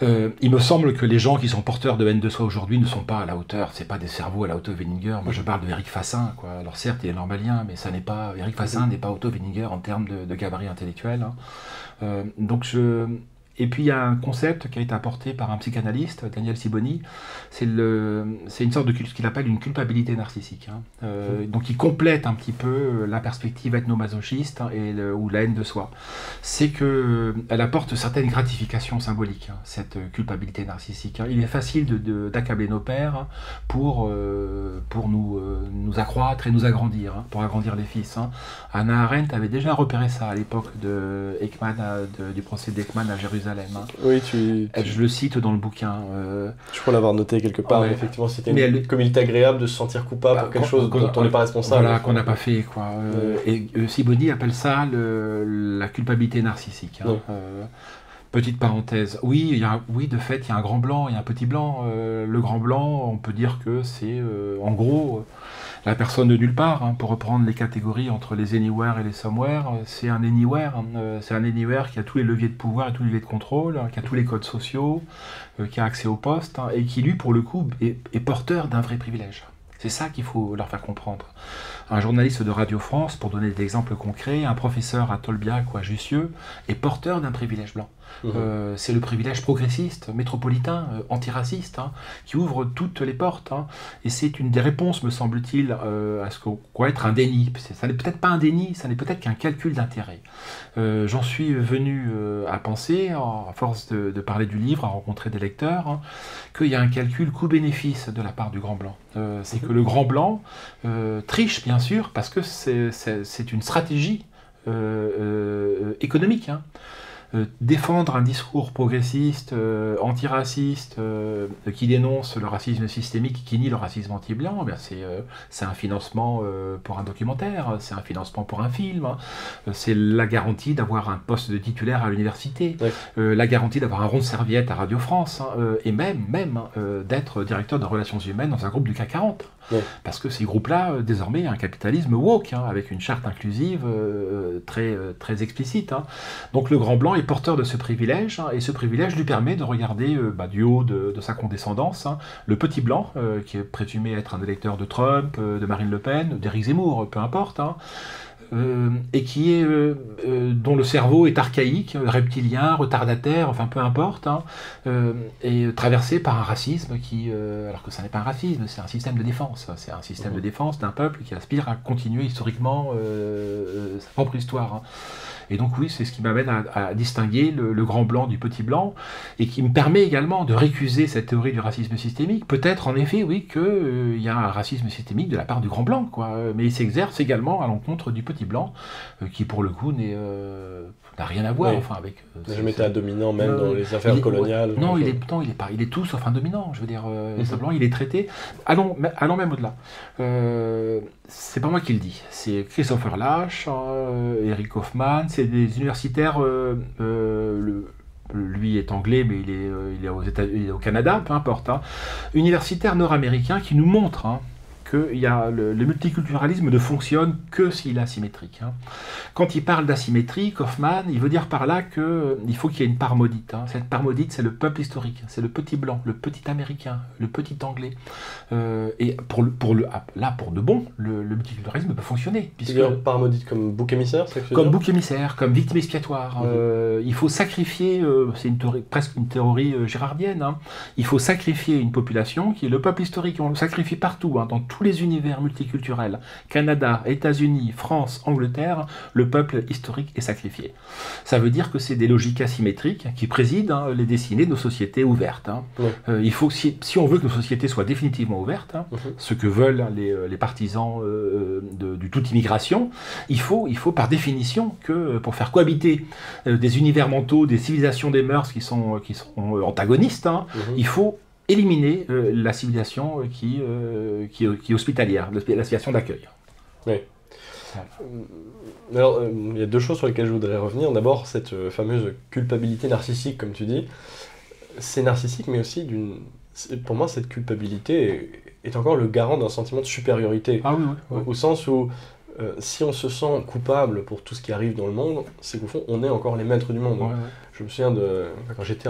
Il me semble que les gens qui sont porteurs de haine de soi aujourd'hui ne sont pas à la hauteur, c'est pas des cerveaux à la hauteur de Weininger. Moi je parle de Éric Fassin, quoi. Alors certes il est normalien, mais ça n'est pas, Éric Fassin n'est pas Otto Weininger en termes de gabarit intellectuel. Et puis il y a un concept qui a été apporté par un psychanalyste, Daniel Siboni, c'est une sorte de ce qu'il appelle une culpabilité narcissique. Donc il complète un petit peu la perspective ethnomasochiste ou la haine de soi. C'est qu'elle apporte certaines gratifications symboliques, cette culpabilité narcissique. Il est facile d'accabler nos pères pour nous accroître et nous agrandir, pour agrandir les fils. Hannah Arendt avait déjà repéré ça à l'époque du procès d'Ekman à Jérusalem. Jérusalem. Hein. Oui, je le cite dans le bouquin. Je crois l'avoir noté quelque part. Ouais. Effectivement, c'était une communauté agréable de se sentir coupable pour quelque chose dont on n'est pas responsable. Voilà, qu'on n'a pas fait. Quoi. Et Sibony appelle ça la culpabilité narcissique. Hein. Petite parenthèse. Oui, de fait, il y a un grand blanc et un petit blanc. Le grand blanc, on peut dire que c'est, en gros, la personne de nulle part. Hein, pour reprendre les catégories entre les anywhere et les somewhere, c'est un anywhere. C'est un anywhere qui a tous les leviers de pouvoir et tous les leviers de contrôle, qui a tous les codes sociaux, qui a accès au poste, et qui, lui, pour le coup, est porteur d'un vrai privilège. C'est ça qu'il faut leur faire comprendre. Un journaliste de Radio France, pour donner des exemples concrets, un professeur à Tolbiac ou à Jussieu, est porteur d'un privilège blanc. C'est le privilège progressiste, métropolitain, antiraciste, hein, qui ouvre toutes les portes. Hein. Et c'est une des réponses, me semble-t-il, à ce qu'est être un déni. Ça n'est peut-être pas un déni, ça n'est peut-être qu'un calcul d'intérêt. J'en suis venu à penser, à force de parler du livre, à rencontrer des lecteurs, hein, qu'il y a un calcul coût-bénéfice de la part du grand blanc. C'est que le grand blanc triche, bien sûr, parce que c'est une stratégie économique. Hein. Défendre un discours progressiste, antiraciste, qui dénonce le racisme systémique, qui nie le racisme anti-blanc, c'est un financement pour un documentaire, c'est un financement pour un film, hein, c'est la garantie d'avoir un poste de titulaire à l'université, la garantie d'avoir un rond de serviette à Radio France, hein, et même d'être directeur de relations humaines dans un groupe du CAC 40. Parce que ces groupes-là, désormais, un capitalisme woke, hein, avec une charte inclusive très explicite. Hein. Donc le grand blanc est porteur de ce privilège, hein, et ce privilège lui permet de regarder du haut de sa condescendance, hein, le petit blanc, qui est présumé être un électeur de Trump, de Marine Le Pen, d'Éric Zemmour, peu importe, hein, et qui est dont le cerveau est archaïque, reptilien, retardataire, enfin peu importe, hein, et traversé par un racisme qui, alors que ça n'est pas un racisme, c'est un système de défense. C'est un système de défense d'un peuple qui aspire à continuer historiquement sa propre histoire. Hein. Et donc oui, c'est ce qui m'amène à distinguer le grand blanc du petit blanc, et qui me permet également de récuser cette théorie du racisme systémique. Peut-être en effet, oui, qu'il y a un racisme systémique de la part du grand blanc, quoi. Mais il s'exerce également à l'encontre du petit blanc, qui pour le coup n'a rien à voir. Enfin, avec. N'a jamais été un dominant, même dans les affaires coloniales. Non, il est tout sauf un dominant. Je veux dire, ce blanc, il est traité. Allons même au-delà. C'est pas moi qui le dis, c'est Christopher Lasch, Eric Hoffman, c'est des universitaires, lui est anglais mais il est au Canada, peu importe, hein, universitaires nord-américains qui nous montrent, hein, que le multiculturalisme ne fonctionne que s'il est asymétrique. Hein. Quand il parle d'asymétrie, Kaufmann, il veut dire par là qu'il faut qu'il y ait une part maudite. Hein. Cette part maudite, c'est le peuple historique, c'est le petit blanc, le petit américain, le petit anglais. Et pour de bon, le multiculturalisme peut fonctionner. C'est-à-dire part maudite comme bouc émissaire, c'est ça que comme bouc émissaire, comme victime expiatoire. Il faut sacrifier, c'est presque une théorie gérardienne, hein. Il faut sacrifier une population qui est le peuple historique. On le sacrifie partout, hein, dans tous les univers multiculturels, Canada, États-Unis, France, Angleterre, le peuple historique est sacrifié. Ça veut dire que c'est des logiques asymétriques qui président, hein, les destinées de nos sociétés ouvertes. Hein. Il faut, si on veut que nos sociétés soient définitivement ouvertes, hein, ce que veulent les partisans du toute immigration, il faut par définition que pour faire cohabiter des univers mentaux, des civilisations, des mœurs qui sont antagonistes, hein, il faut éliminer la civilisation qui est hospitalière, la civilisation d'accueil. Oui. Alors, il y a deux choses sur lesquelles je voudrais revenir. D'abord, cette fameuse culpabilité narcissique, comme tu dis. C'est narcissique, mais aussi pour moi, cette culpabilité est encore le garant d'un sentiment de supériorité. Ah oui. Au sens où, si on se sent coupable pour tout ce qui arrive dans le monde, c'est qu'au fond, on est encore les maîtres du monde. Je me souviens quand j'étais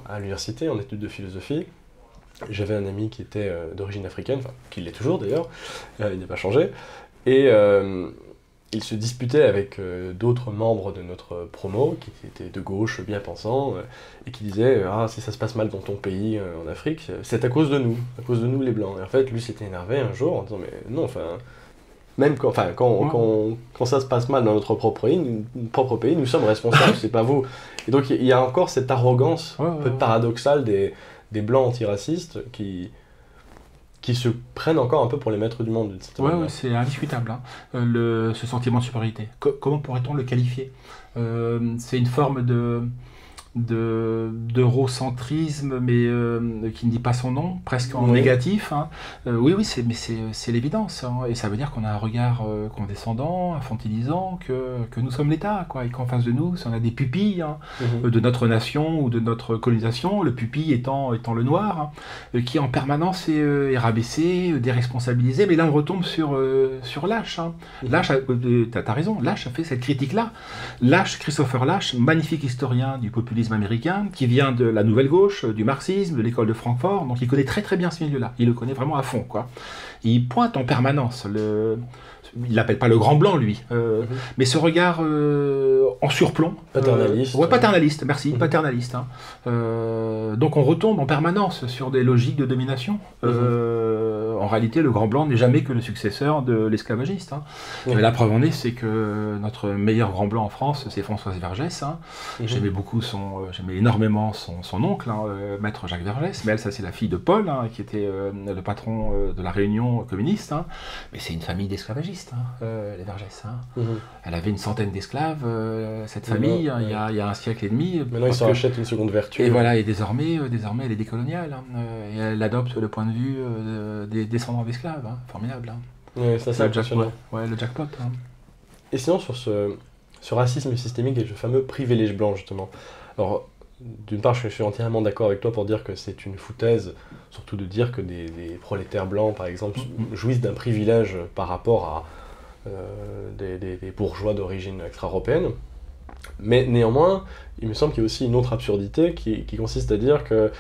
à l'université, en études de philosophie, j'avais un ami qui était d'origine africaine, enfin, qui l'est toujours d'ailleurs, il n'a pas changé, et il se disputait avec d'autres membres de notre promo, qui étaient de gauche, bien pensants, et qui disaient « Ah, si ça se passe mal dans ton pays, en Afrique, c'est à cause de nous les Blancs. » Et en fait, lui s'était énervé un jour en disant « Mais non, enfin... » Même quand ça se passe mal dans notre propre pays, nous sommes responsables, c'est pas vous. Et donc il y a encore cette arrogance un peu paradoxale des blancs antiracistes qui se prennent encore un peu pour les maîtres du monde. Oui, c'est indiscutable, hein. Ce sentiment de supériorité. Comment pourrait-on le qualifier ? C'est une forme d'eurocentrisme, mais qui ne dit pas son nom, presque en Oui. négatif. Hein. Oui, c'est l'évidence. Hein. Et ça veut dire qu'on a un regard condescendant, infantilisant, que nous sommes l'État, quoi. Et qu'en face de nous, si on a des pupilles hein, de notre nation ou de notre colonisation, le pupille étant le noir, hein, qui en permanence est rabaissé, déresponsabilisé. Mais là, on retombe sur Lasch. Hein. Lasch, t'as raison, Lasch a fait cette critique-là. Lasch, Christopher Lasch, magnifique historien du populisme américain, qui vient de la nouvelle gauche, du marxisme, de l'école de Francfort, donc il connaît très très bien ce milieu-là, il le connaît vraiment à fond, quoi. Et il pointe en permanence, il l'appelle pas le grand blanc, lui, mais ce regard en surplomb. Paternaliste. Ouais, paternaliste, merci, paternaliste. Hein. Donc on retombe en permanence sur des logiques de domination. En réalité, le grand blanc n'est jamais que le successeur de l'esclavagiste. Hein. La preuve en est, c'est que notre meilleur grand blanc en France, c'est Françoise Vergès. Hein. J'aimais énormément son oncle, hein, maître Jacques Vergès, mais elle, ça c'est la fille de Paul, hein, qui était le patron de la Réunion communiste. Hein. Mais c'est une famille d'esclavagistes, hein, les Vergès. Hein. Elle avait une centaine d'esclaves, cette famille, hein, il y a un siècle et demi. Maintenant, ils s'en achètent une seconde vertu. Et voilà, et désormais elle est décoloniale. Hein, et elle adopte le point de vue des descendants d'esclaves. Hein, formidable. Hein. Ouais, ça, c'est impressionnant. Le jackpot. Hein. Et sinon, sur ce racisme systémique et le fameux privilège blanc, justement. Alors, d'une part, je suis entièrement d'accord avec toi pour dire que c'est une foutaise, surtout de dire que des prolétaires blancs, par exemple, jouissent d'un privilège par rapport à des bourgeois d'origine extra-européenne. Mais néanmoins, il me semble qu'il y a aussi une autre absurdité qui consiste à dire que...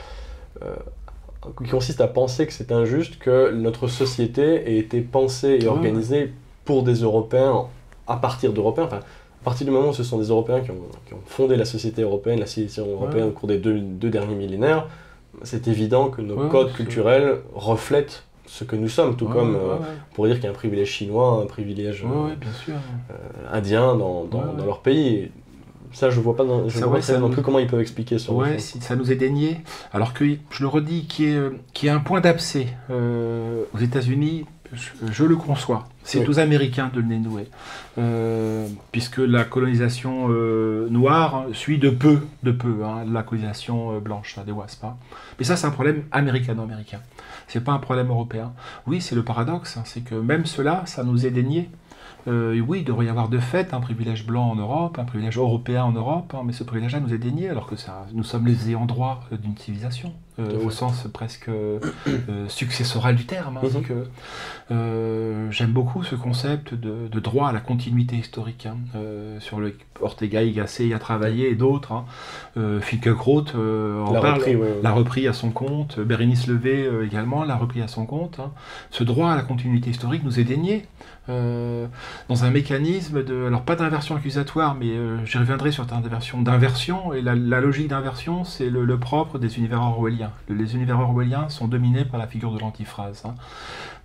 qui consiste à penser que c'est injuste que notre société ait été pensée et organisée pour des Européens à partir d'Européens. Enfin, à partir du moment où ce sont des Européens qui ont fondé la société européenne, la civilisation européenne au cours des deux derniers millénaires, c'est évident que nos codes culturels reflètent ce que nous sommes, tout comme pour dire qu'il y a un privilège chinois, un privilège bien sûr. Indien dans leur pays. Et ça, je vois pas non plus comment ils peuvent expliquer sur si ça nous est dénié. Alors que, je le redis, qu'il y a un point d'abcès aux États-Unis, je le conçois. C'est aux Américains de le dénouer. Puisque la colonisation noire suit de peu hein, la colonisation blanche des WASP. Hein. Mais ça, c'est un problème américano-américain. C'est pas un problème européen. Oui, c'est le paradoxe, hein, c'est que même cela, ça nous est dénié. Oui, il devrait y avoir de fait un privilège blanc en Europe, un privilège européen en Europe, hein, mais ce privilège-là nous est dénié alors que nous sommes les ayants droit d'une civilisation, au sens presque successoral du terme. Hein, j'aime beaucoup ce concept de droit à la continuité historique, hein, sur le Ortega y Gasset y a travaillé et d'autres. Hein, Finkielkraut l'a repris à son compte, Bérénice Levé également l'a repris à son compte. Hein. Ce droit à la continuité historique nous est dénié. Dans un mécanisme alors pas d'inversion accusatoire, mais j'y reviendrai sur d'inversion, et la logique d'inversion, c'est le propre des univers orwelliens. Les univers orwelliens sont dominés par la figure de l'antiphrase. Hein.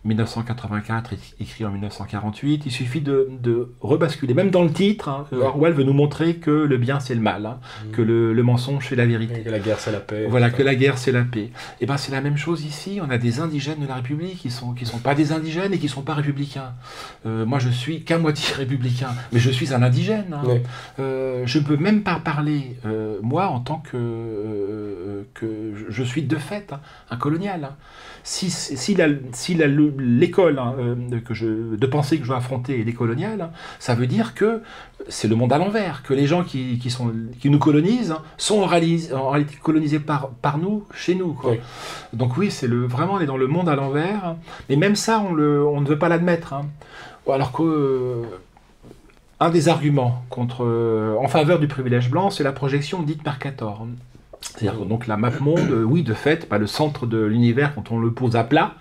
1984, écrit en 1948, il suffit de rebasculer, même dans le titre, hein, Orwell veut nous montrer que le bien c'est le mal, hein, que le mensonge c'est la vérité. Et que la guerre c'est la paix. Voilà, que la guerre c'est la paix. Et ben c'est la même chose ici, on a des indigènes de la République qui sont pas des indigènes et qui sont pas républicains. Moi je suis qu'à moitié républicain, mais je suis un indigène. Hein. Je peux même pas parler, moi en tant que je suis de fait un colonial. Hein. Si l'école hein, de pensée que je dois affronter est décoloniale, hein, ça veut dire que c'est le monde à l'envers, que les gens qui nous colonisent hein, sont en réalité colonisés par nous, chez nous. Quoi. Donc oui, vraiment on est dans le monde à l'envers, hein, mais même ça on ne veut pas l'admettre. Hein. Alors que un des arguments en faveur du privilège blanc, c'est la projection dite Mercator. C'est-à-dire donc la map monde, oui, de fait, pas le centre de l'univers quand on le pose à plat,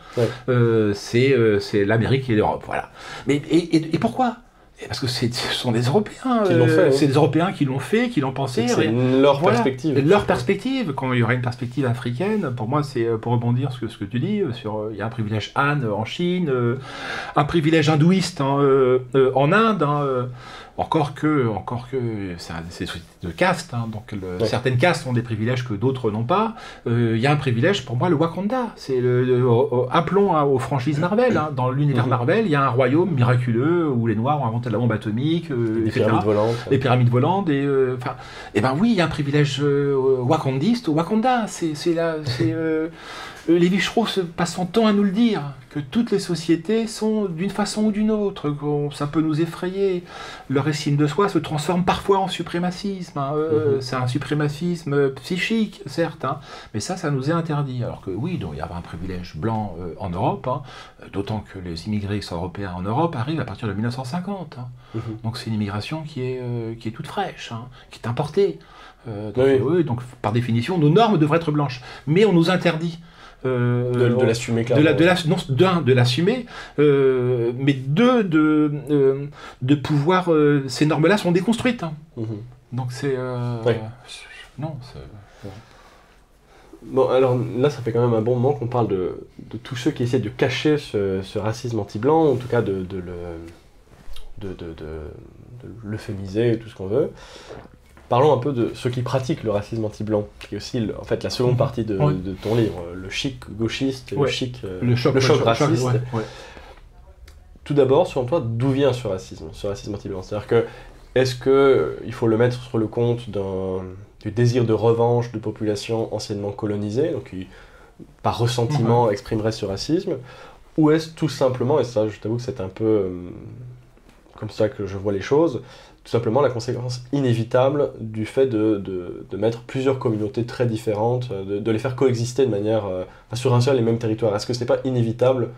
c'est l'Amérique et l'Europe, voilà. Mais et pourquoi ? Parce que ce sont des Européens, c'est des Européens qui l'ont fait, qui l'ont pensé. C'est leur perspective. Leur perspective. Quand il y aura une perspective africaine, pour moi, c'est pour rebondir sur ce que tu dis, il y a un privilège Han en Chine, un privilège hindouiste en Inde. Hein, Encore que c'est des sociétés de caste, hein, donc certaines castes ont des privilèges que d'autres n'ont pas. Il y a un privilège, pour moi, le Wakanda. C'est appelons aux franchises Marvel. Hein. Dans l'univers Marvel, il y a un royaume miraculeux où les Noirs ont inventé la bombe atomique, les pyramides volantes. Les pyramides volantes. Et ben oui, il y a un privilège wakandiste au Wakanda. Lévi-Strauss passe son temps à nous le dire, que toutes les sociétés sont d'une façon ou d'une autre, ça peut nous effrayer. Leur estime de soi se transforme parfois en suprémacisme. Hein. C'est un suprémacisme psychique, certes, hein, mais ça nous est interdit. Alors que oui, il doit y avoir un privilège blanc en Europe, hein, d'autant que les immigrés européens en Europe arrivent à partir de 1950. Hein. Donc c'est une immigration qui est toute fraîche, hein, qui est importée. Donc par définition, nos normes devraient être blanches. Mais on nous interdit de l'assumer clairement. De l'assumer, mais de pouvoir... ces normes-là sont déconstruites. Hein. Donc c'est... Non, c'est... Bon, alors là, ça fait quand même un bon moment qu'on parle de tous ceux qui essaient de cacher ce racisme anti-blanc, en tout cas de l'euphémiser, tout ce qu'on veut. Parlons un peu de ceux qui pratiquent le racisme anti-blanc, qui est aussi en fait la seconde partie de ton livre, le chic gauchiste et le choc raciste. Tout d'abord, selon toi, d'où vient ce racisme anti-blanc? C'est-à-dire que, est-ce qu'il faut le mettre sur le compte du désir de revanche de populations anciennement colonisées, donc qui, par ressentiment, exprimerait ce racisme, ou est-ce tout simplement, et ça je t'avoue que c'est un peu comme ça que je vois les choses, tout simplement la conséquence inévitable du fait de mettre plusieurs communautés très différentes, de les faire coexister de manière sur un seul et même territoire. Est-ce que ce n'est pas inévitable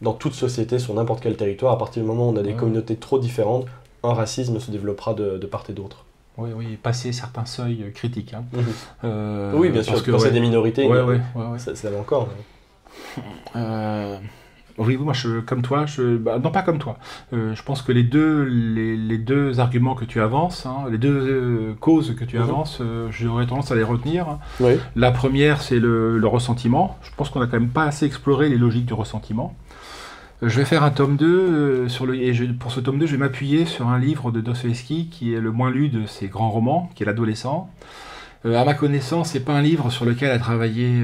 dans toute société, sur n'importe quel territoire, à partir du moment où on a des communautés trop différentes, un racisme se développera de part et d'autre? Oui, passer certains seuils critiques. Hein. Oui, bien sûr, parce que quand c'est des minorités, ça va encore. Oui, moi, comme toi, non pas comme toi. Je pense que les deux arguments que tu avances, hein, les deux causes que tu avances, j'aurais tendance à les retenir. Oui. La première, c'est le ressentiment. Je pense qu'on n'a quand même pas assez exploré les logiques du ressentiment. Je vais faire un tome 2, pour ce tome 2, je vais m'appuyer sur un livre de Dostoïevski qui est le moins lu de ses grands romans, qui est L'Adolescent. À ma connaissance, c'est pas un livre sur lequel a travaillé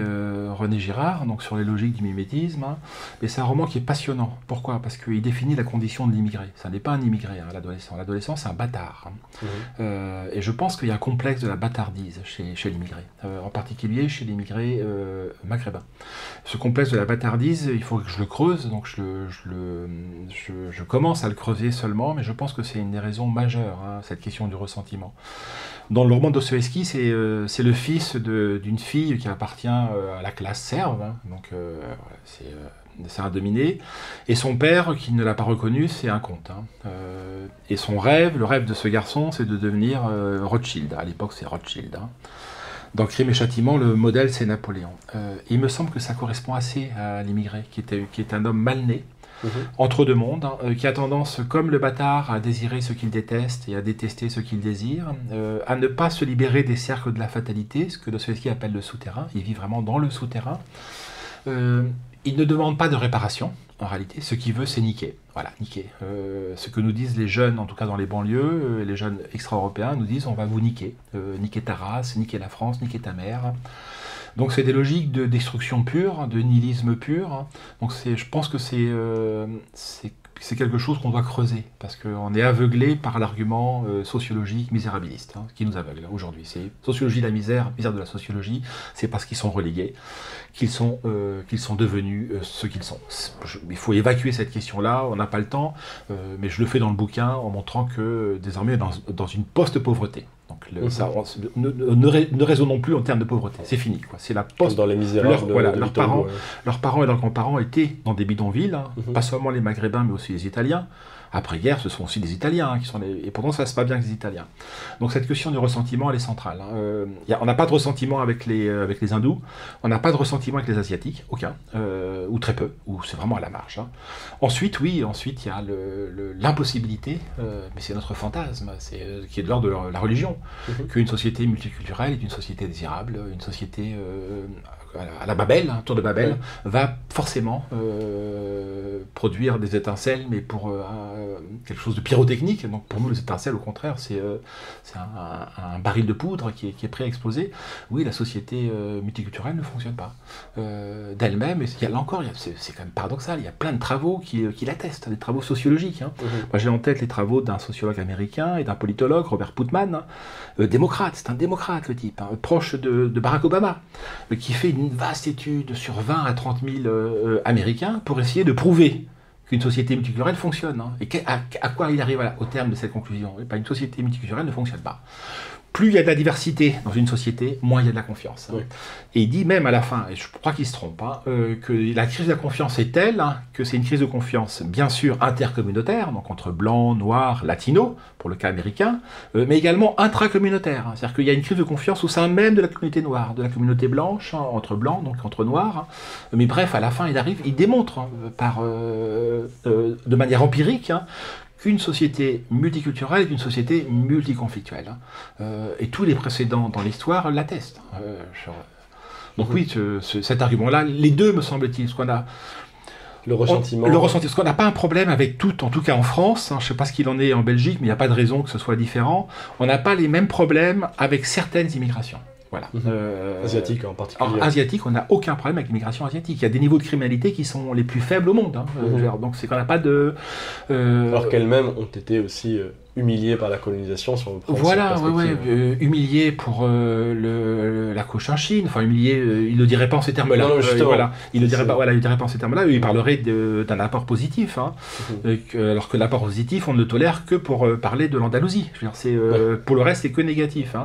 René Girard, donc sur les logiques du mimétisme, hein, mais c'est un roman qui est passionnant. Pourquoi? Parce qu'il définit la condition de l'immigré. Ça n'est pas un immigré, hein, l'adolescent. L'adolescent, c'est un bâtard. Hein. Et je pense qu'il y a un complexe de la bâtardise chez l'immigré, en particulier chez l'immigré maghrébin. Ce complexe de la bâtardise, il faut que je le creuse, donc je commence à le creuser seulement, mais je pense que c'est une des raisons majeures, hein, cette question du ressentiment. Dans le roman de Dostoïevski, c'est le fils d'une fille qui appartient à la classe serbe, hein, donc c'est un dominé, et son père, qui ne l'a pas reconnu, c'est un comte. Hein. Et son rêve, le rêve de ce garçon, c'est de devenir Rothschild. À l'époque, c'est Rothschild. Hein. Dans Crime et Châtiment, le modèle, c'est Napoléon. Il me semble que ça correspond assez à l'immigré, qui est un homme mal né, entre deux mondes, hein, qui a tendance, comme le bâtard, à désirer ce qu'il déteste et à détester ce qu'il désire, à ne pas se libérer des cercles de la fatalité, ce que Dostoïevski appelle le souterrain. Il vit vraiment dans le souterrain. Il ne demande pas de réparation, en réalité. Ce qu'il veut, c'est niquer. Voilà, niquer. Ce que nous disent les jeunes, en tout cas dans les banlieues, les jeunes extra-européens, nous disent on va vous niquer. Niquer ta race, niquer la France, niquer ta mère. Donc c'est des logiques de destruction pure, de nihilisme pur. Donc je pense que c'est quelque chose qu'on doit creuser, parce qu'on est aveuglé par l'argument sociologique misérabiliste, hein, qui nous aveugle aujourd'hui. C'est sociologie de la misère de la sociologie, c'est parce qu'ils sont relégués, qu'ils sont devenus ce qu'ils sont. Il faut évacuer cette question-là, on n'a pas le temps, mais je le fais dans le bouquin en montrant que désormais dans une post-pauvreté. Donc ne raisonnons plus en termes de pauvreté, c'est fini, quoi. C'est la poste. Dans les misérables leurs parents et leurs grands-parents étaient dans des bidonvilles, hein, pas seulement les Maghrébins mais aussi les Italiens. Après-guerre, ce sont aussi des Italiens, hein, et pourtant ça se passe bien avec les Italiens. Donc cette question du ressentiment, elle est centrale. Hein. On n'a pas de ressentiment avec les hindous, on n'a pas de ressentiment avec les asiatiques, aucun, ou très peu, ou c'est vraiment à la marge. Hein. Ensuite, il y a l'impossibilité, mais c'est notre fantasme, qui est de l'ordre de la religion, qu'une société multiculturelle est une société désirable, une société à la Babel, tour de Babel, va forcément produire des étincelles, mais pour quelque chose de pyrotechnique. Donc pour nous, les étincelles, au contraire, c'est un baril de poudre qui est prêt à exploser. Oui, la société multiculturelle ne fonctionne pas d'elle-même. Et là encore, c'est quand même paradoxal, il y a plein de travaux qui l'attestent, des travaux sociologiques. Moi, j'ai en tête les travaux d'un sociologue américain et d'un politologue, Robert Putnam, démocrate, c'est un démocrate le type, proche de Barack Obama, qui fait une vaste étude sur 20 à 30 000 Américains pour essayer de prouver qu'une société multiculturelle fonctionne. Et à quoi il arrive au terme de cette conclusion? Une société multiculturelle ne fonctionne pas. Plus il y a de la diversité dans une société, moins il y a de la confiance. Oui. Et il dit même à la fin, et je crois qu'il se trompe, que la crise de la confiance est telle que c'est une crise de confiance, bien sûr, intercommunautaire, donc entre blancs, noirs, latinos, pour le cas américain, mais également intracommunautaire. C'est-à-dire qu'il y a une crise de confiance au sein même de la communauté noire, de la communauté blanche, entre blancs, donc entre noirs. Mais bref, à la fin, il démontre de manière empirique qu'une société multiculturelle est une société multiconflictuelle. Et tous les précédents dans l'histoire l'attestent. Donc oui, cet argument-là, les deux, me semble-t-il, ce qu'on a... Le ressentiment. Parce qu'on n'a pas un problème avec tout, en tout cas en France, je ne sais pas ce qu'il en est en Belgique, mais il n'y a pas de raison que ce soit différent. On n'a pas les mêmes problèmes avec certaines immigrations. Voilà. Asiatique en particulier. En asiatique, on n'a aucun problème avec l'immigration asiatique. Il y a des niveaux de criminalité qui sont les plus faibles au monde. Donc c'est qu'on n'a pas de... Alors qu'elles-mêmes ont été aussi humiliées par la colonisation, si on veut prendre voilà, humiliées pour la Cochinchine, enfin humiliées, il ne dirait pas en ces termes-là. Voilà, il ne dirait pas en ces termes-là, il parlerait d'un apport positif, alors que l'apport positif, on ne le tolère que pour parler de l'Andalousie. Pour le reste, c'est que négatif.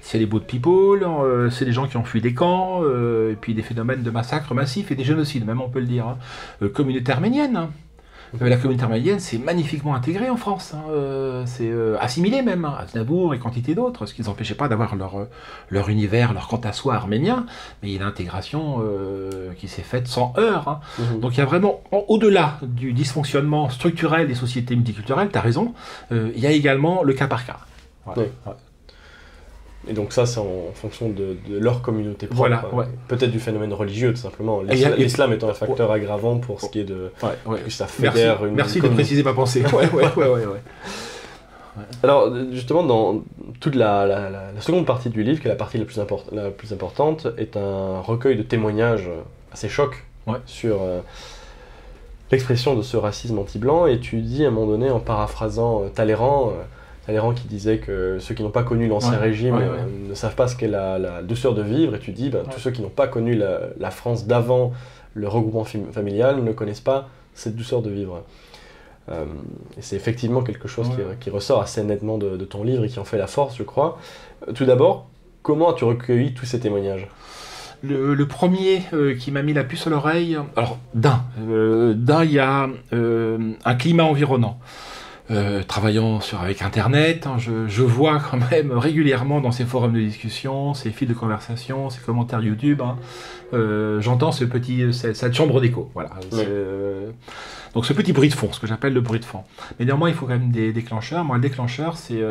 C'est les boat people, c'est des gens qui ont fui des camps, et puis des phénomènes de massacres massifs et des génocides, même on peut le dire. Communauté arménienne. La communauté arménienne, c'est magnifiquement intégré en France. C'est assimilé même, à Aznavour et quantité d'autres, ce qui ne les empêchait pas d'avoir leur univers, leur quant à soi arménien, mais il y a l'intégration qui s'est faite sans heurts. Donc il y a vraiment, au-delà du dysfonctionnement structurel des sociétés multiculturelles, tu as raison, il y a également le cas par cas. Voilà. Oui. Et donc ça, c'est en fonction de leur communauté propre. Peut-être du phénomène religieux, tout simplement. L'islam étant un facteur aggravant pour ce qui est de... que ça fédère Merci de préciser ma pensée. Alors, justement, dans toute la seconde partie du livre, qui est la partie la plus importante, est un recueil de témoignages assez chocs sur l'expression de ce racisme anti-blanc. Et tu dis, à un moment donné, en paraphrasant Talleyrand qui disait que ceux qui n'ont pas connu l'Ancien Régime ne savent pas ce qu'est la douceur de vivre, et tu dis tous ceux qui n'ont pas connu la France d'avant le regroupement familial ne connaissent pas cette douceur de vivre. Et c'est effectivement quelque chose qui ressort assez nettement de ton livre et qui en fait la force, je crois. Tout d'abord, comment as-tu recueilli tous ces témoignages ? Le premier qui m'a mis la puce à l'oreille, alors il y a un climat environnant. Travaillant avec Internet, je vois quand même régulièrement dans ces forums de discussion, ces fils de conversation, ces commentaires YouTube, j'entends cette chambre d'écho. Voilà. Donc ce petit bruit de fond, ce que j'appelle le bruit de fond. Mais néanmoins, il faut quand même des déclencheurs. Moi, le déclencheur, c'est...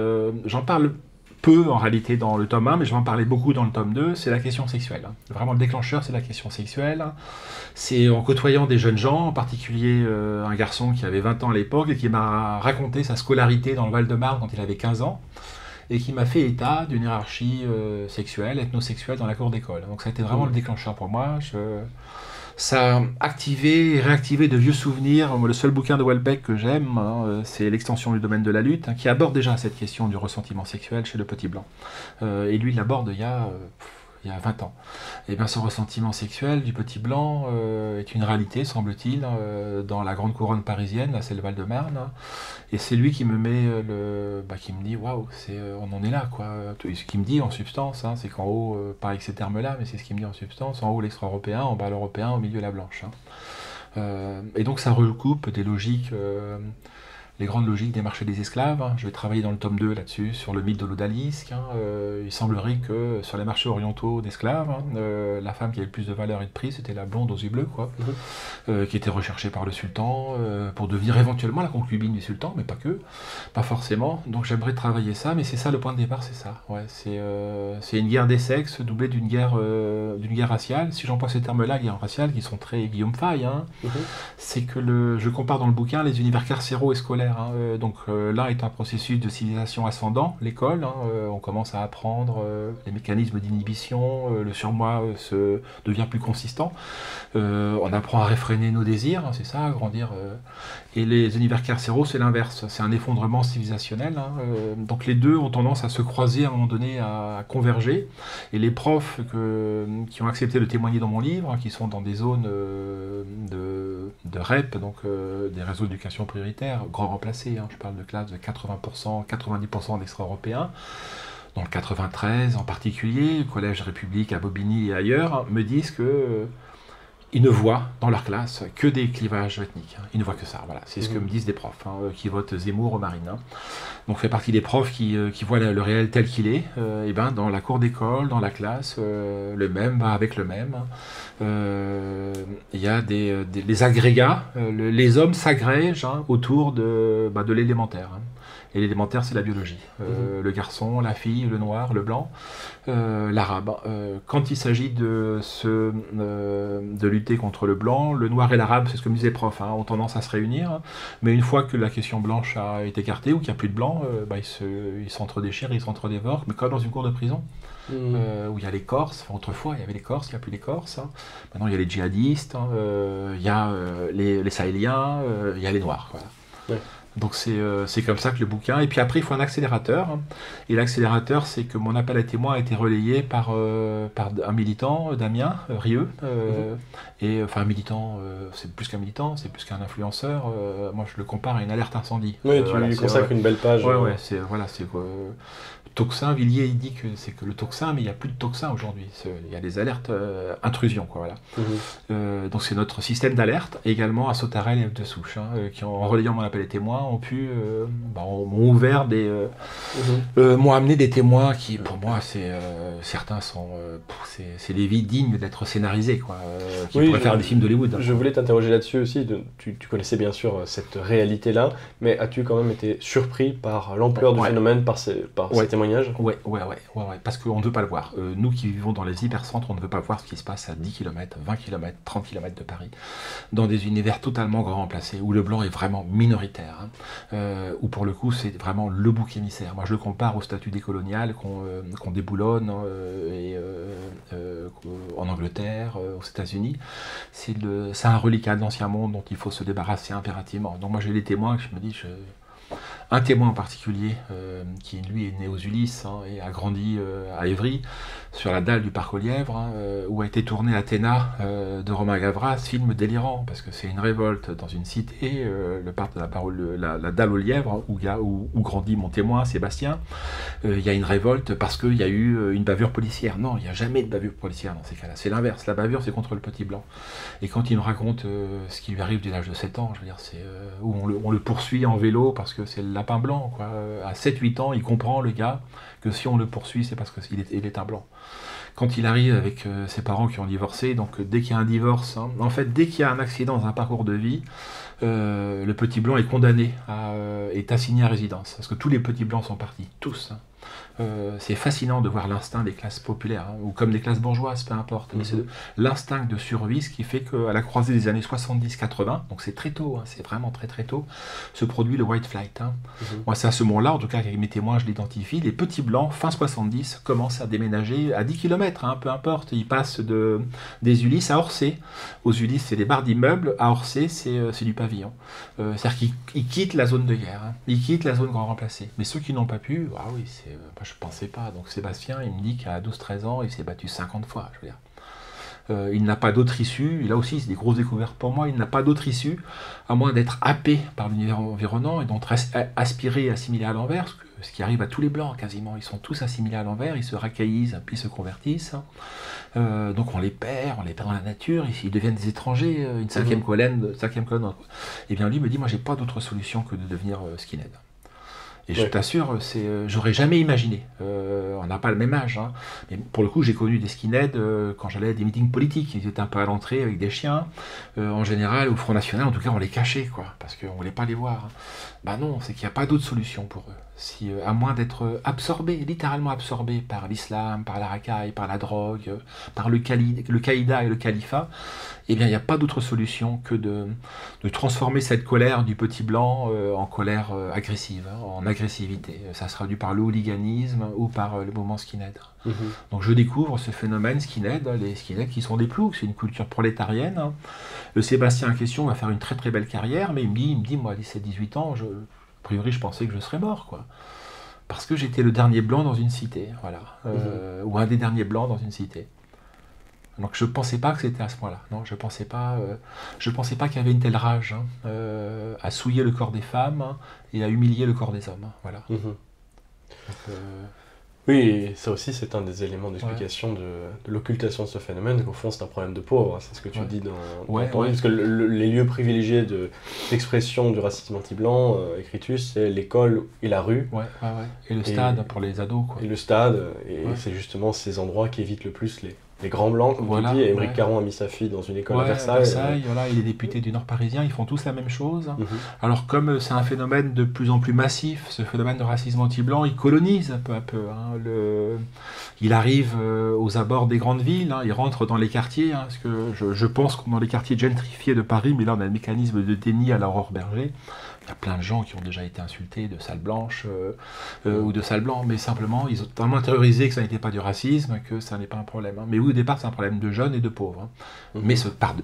j'en parle peu en réalité dans le tome 1, mais je vais en parler beaucoup dans le tome 2, c'est la question sexuelle. Vraiment, le déclencheur, c'est la question sexuelle. C'est en côtoyant des jeunes gens, en particulier un garçon qui avait 20 ans à l'époque et qui m'a raconté sa scolarité dans le Val-de-Marne quand il avait 15 ans, et qui m'a fait état d'une hiérarchie sexuelle, ethnosexuelle dans la cour d'école. Donc ça a été vraiment le déclencheur pour moi. Ça a activé et réactivé de vieux souvenirs. Le seul bouquin de Houellebecq que j'aime, c'est L'extension du domaine de la lutte, qui aborde déjà cette question du ressentiment sexuel chez le petit blanc. Et lui, il l'aborde il y a 20 ans. Et bien ce ressentiment sexuel du petit blanc est une réalité, semble-t-il, dans la grande couronne parisienne, là c'est le Val-de-Marne. Et c'est lui qui me met qui me dit waouh, on en est là quoi. Ce qu'il me dit en substance, c'est qu'en haut, pas avec ces termes-là, mais c'est ce qu'il me dit en substance, en haut l'extra-européen, en bas l'européen, au milieu la blanche. Et donc ça recoupe des logiques les grandes logiques des marchés des esclaves. Hein. Je vais travailler dans le tome 2 là-dessus, sur le mythe de l'odalisque. Hein. Il semblerait que sur les marchés orientaux d'esclaves, la femme qui avait le plus de valeur et de prix, c'était la blonde aux yeux bleus, quoi, qui était recherchée par le sultan pour devenir éventuellement la concubine du sultan, mais pas que, pas forcément. Donc j'aimerais travailler ça, mais c'est ça le point de départ, c'est ça. Ouais, c'est une guerre des sexes doublée d'une guerre raciale. Si j'emploie ces termes-là, guerre raciale, qui sont très Guillaume Faye, hein, c'est que je compare dans le bouquin les univers carcéraux et scolaires. Donc là est un processus de civilisation ascendant, l'école. On commence à apprendre les mécanismes d'inhibition, le surmoi devient plus consistant. On apprend à réfréner nos désirs, c'est ça, à grandir. Et les univers carcéraux, c'est l'inverse, c'est un effondrement civilisationnel. Donc les deux ont tendance à se croiser à un moment donné, à converger. Et les profs qui ont accepté de témoigner dans mon livre, qui sont dans des zones de REP, donc des réseaux d'éducation prioritaire, grand remplacés, je parle de classes de 80%, 90% d'extra-européens, dans le 93 en particulier, Collège République à Bobigny et ailleurs, me disent que ils ne voient dans leur classe que des clivages ethniques. Ils ne voient que ça. Voilà. C'est ce que me disent des profs qui votent Zemmour aux Marines. Donc, je fais partie des profs qui voient le réel tel qu'il est. Et ben, dans la cour d'école, dans la classe, le même va avec le même. Il y a des agrégats. Les hommes s'agrègent autour de l'élémentaire. Et l'élémentaire, c'est la biologie. Le garçon, la fille, le noir, le blanc, l'arabe. Quand il s'agit de lutter contre le blanc, le noir et l'arabe, c'est ce que me disaient les profs, ont tendance à se réunir. Mais une fois que la question blanche a été écartée ou qu'il n'y a plus de blanc, ils s'entre-déchirent, ils s'entre-dévorent, mais comme dans une cour de prison. Où il y a les Corses, autrefois il y avait les Corses, il n'y a plus les Corses. Maintenant il y a les djihadistes, il y a les Sahéliens, il y a les Noirs. Voilà. Ouais. Donc c'est comme ça que le bouquin... Et puis après, il faut un accélérateur. Et l'accélérateur, c'est que mon appel à témoins a été relayé par un militant, Damien Rieux. Et enfin, un militant, c'est plus qu'un militant, c'est plus qu'un influenceur. Moi, je le compare à une alerte incendie. Oui, tu lui consacres une belle page. Ouais, c'est toxin, Villiers, il dit que c'est que le toxin, mais il n'y a plus de toxin aujourd'hui. Il y a des alertes intrusion, quoi, voilà. Donc c'est notre système d'alerte, également à Sautarel et de Souche, qui en relayant mon appel à témoins m'ont ouvert m'ont amené des témoins qui, pour moi, certains sont, c'est des vies dignes d'être scénarisées, quoi, qui pourraient faire des films d'Hollywood. Je voulais t'interroger là-dessus aussi. Tu connaissais bien sûr cette réalité-là, mais as-tu quand même été surpris par l'ampleur du phénomène, par ces témoignages? Ouais, parce qu'on ne veut pas le voir. Nous qui vivons dans les hypercentres, on ne veut pas voir ce qui se passe à 10 km, 20 km, 30 km de Paris, dans des univers totalement grand remplacés, où le blanc est vraiment minoritaire, où pour le coup c'est vraiment le bouc émissaire. Moi je le compare au statut décolonial qu'on déboulonne en Angleterre, aux États-Unis. C'est un reliquat de l'ancien monde dont il faut se débarrasser impérativement. Donc moi j'ai des témoins que je me dis... Un témoin en particulier, qui lui est né aux Ulysses et a grandi à Évry, sur la dalle du parc aux lièvres, où a été tourné Athéna de Romain Gavras, film délirant, parce que c'est une révolte dans une cité, le parc de la dalle aux lièvres, où grandit mon témoin, Sébastien. Il y a une révolte parce qu'il y a eu une bavure policière. Non, il n'y a jamais de bavure policière dans ces cas-là. C'est l'inverse, la bavure c'est contre le petit blanc. Et quand il me raconte ce qui lui arrive dès l'âge de 7 ans, je veux dire, c'est où on le poursuit en vélo parce que c'est le lapin blanc, quoi. À 7-8 ans, il comprend, le gars, que si on le poursuit, c'est parce qu'il est un blanc. Quand il arrive avec ses parents qui ont divorcé, donc dès qu'il y a un divorce, en fait, dès qu'il y a un accident dans un parcours de vie, le petit blanc est condamné, est assigné à résidence. Parce que tous les petits blancs sont partis, tous. C'est fascinant de voir l'instinct des classes populaires, ou comme des classes bourgeoises, peu importe. C'est l'instinct de survie, ce qui fait qu'à la croisée des années 70-80, donc c'est très tôt, c'est vraiment très très tôt, se produit le white flight. Moi, c'est à ce moment-là, en tout cas, avec mes témoins, je l'identifie, les petits blancs, fin 70, commencent à déménager à 10 km, peu importe. Ils passent des Ulysses à Orsay. Aux Ulysses, c'est des barres d'immeubles, à Orsay, c'est du pavillon. C'est-à-dire qu'ils quittent la zone de guerre, ils quittent la zone grand remplacée. Mais ceux qui n'ont pas pu, moi je pensais pas. Donc Sébastien, il me dit qu'à 12-13 ans, il s'est battu 50 fois, je veux dire. Il n'a pas d'autre issue, et là aussi c'est des grosses découvertes pour moi, il n'a pas d'autre issue, à moins d'être happé par l'univers environnant et donc aspiré et assimilé à l'envers, ce qui arrive à tous les blancs quasiment, ils sont tous assimilés à l'envers, ils se racaillisent, puis ils se convertissent, donc on les perd dans la nature, ils deviennent des étrangers, une cinquième colonne. Et bien lui me dit, moi j'ai pas d'autre solution que de devenir skinhead. Et je t'assure, j'aurais jamais imaginé. On n'a pas le même âge, hein. Mais pour le coup, j'ai connu des skinheads quand j'allais à des meetings politiques. Ils étaient un peu à l'entrée avec des chiens. En général, au Front National, en tout cas, on les cachait, quoi, parce qu'on ne voulait pas les voir. Ben non, c'est qu'il n'y a pas d'autre solution pour eux. À moins d'être absorbés, littéralement absorbés par l'islam, par la racaille, par la drogue, par le caïda et le califat, eh bien, il n'y a pas d'autre solution que de transformer cette colère du petit blanc en colère agressive, hein, en agressivité. Ça se traduit par le hooliganisme ou par le mouvement skinhead. Donc je découvre ce phénomène skinhead, les skinheads qui sont des ploucs, c'est une culture prolétarienne. Hein. Le Sébastien en question va faire une très très belle carrière, mais il me dit moi à 17-18 ans, a priori je pensais que je serais mort, quoi. Parce que j'étais le dernier blanc dans une cité, voilà. Ou un des derniers blancs dans une cité. Donc je pensais pas que c'était à ce point-là. Non, je pensais pas qu'il y avait une telle rage, hein, à souiller le corps des femmes, hein, et à humilier le corps des hommes. Hein, voilà. Donc, oui, et ça aussi c'est un des éléments d'explication de l'occultation de ce phénomène, qu'au fond c'est un problème de pauvres, c'est ce que tu dis dans ton livre, parce que les lieux privilégiés d'expression du racisme anti-blanc, écritus, c'est l'école et la rue. Et le stade pour les ados, quoi. Et le stade, et c'est justement ces endroits qui évitent le plus les grands blancs, comme tu dis. Émeric Caron a mis sa fille dans une école à Versailles. Voilà, et les députés du Nord parisien, ils font tous la même chose. Alors comme c'est un phénomène de plus en plus massif, ce phénomène de racisme anti-blanc, il colonise peu à peu. Hein, il arrive aux abords des grandes villes, hein, il rentre dans les quartiers, hein, parce que je pense que dans les quartiers gentrifiés de Paris, mais là on a le mécanisme de déni à l'Aurore Berger. Il y a plein de gens qui ont déjà été insultés de sale blanche ou de sale blanc, mais simplement ils ont tellement intériorisé que ça n'était pas du racisme, que ça n'est pas un problème. Hein. Mais oui, au départ, c'est un problème de jeunes et de pauvres. Hein. Mais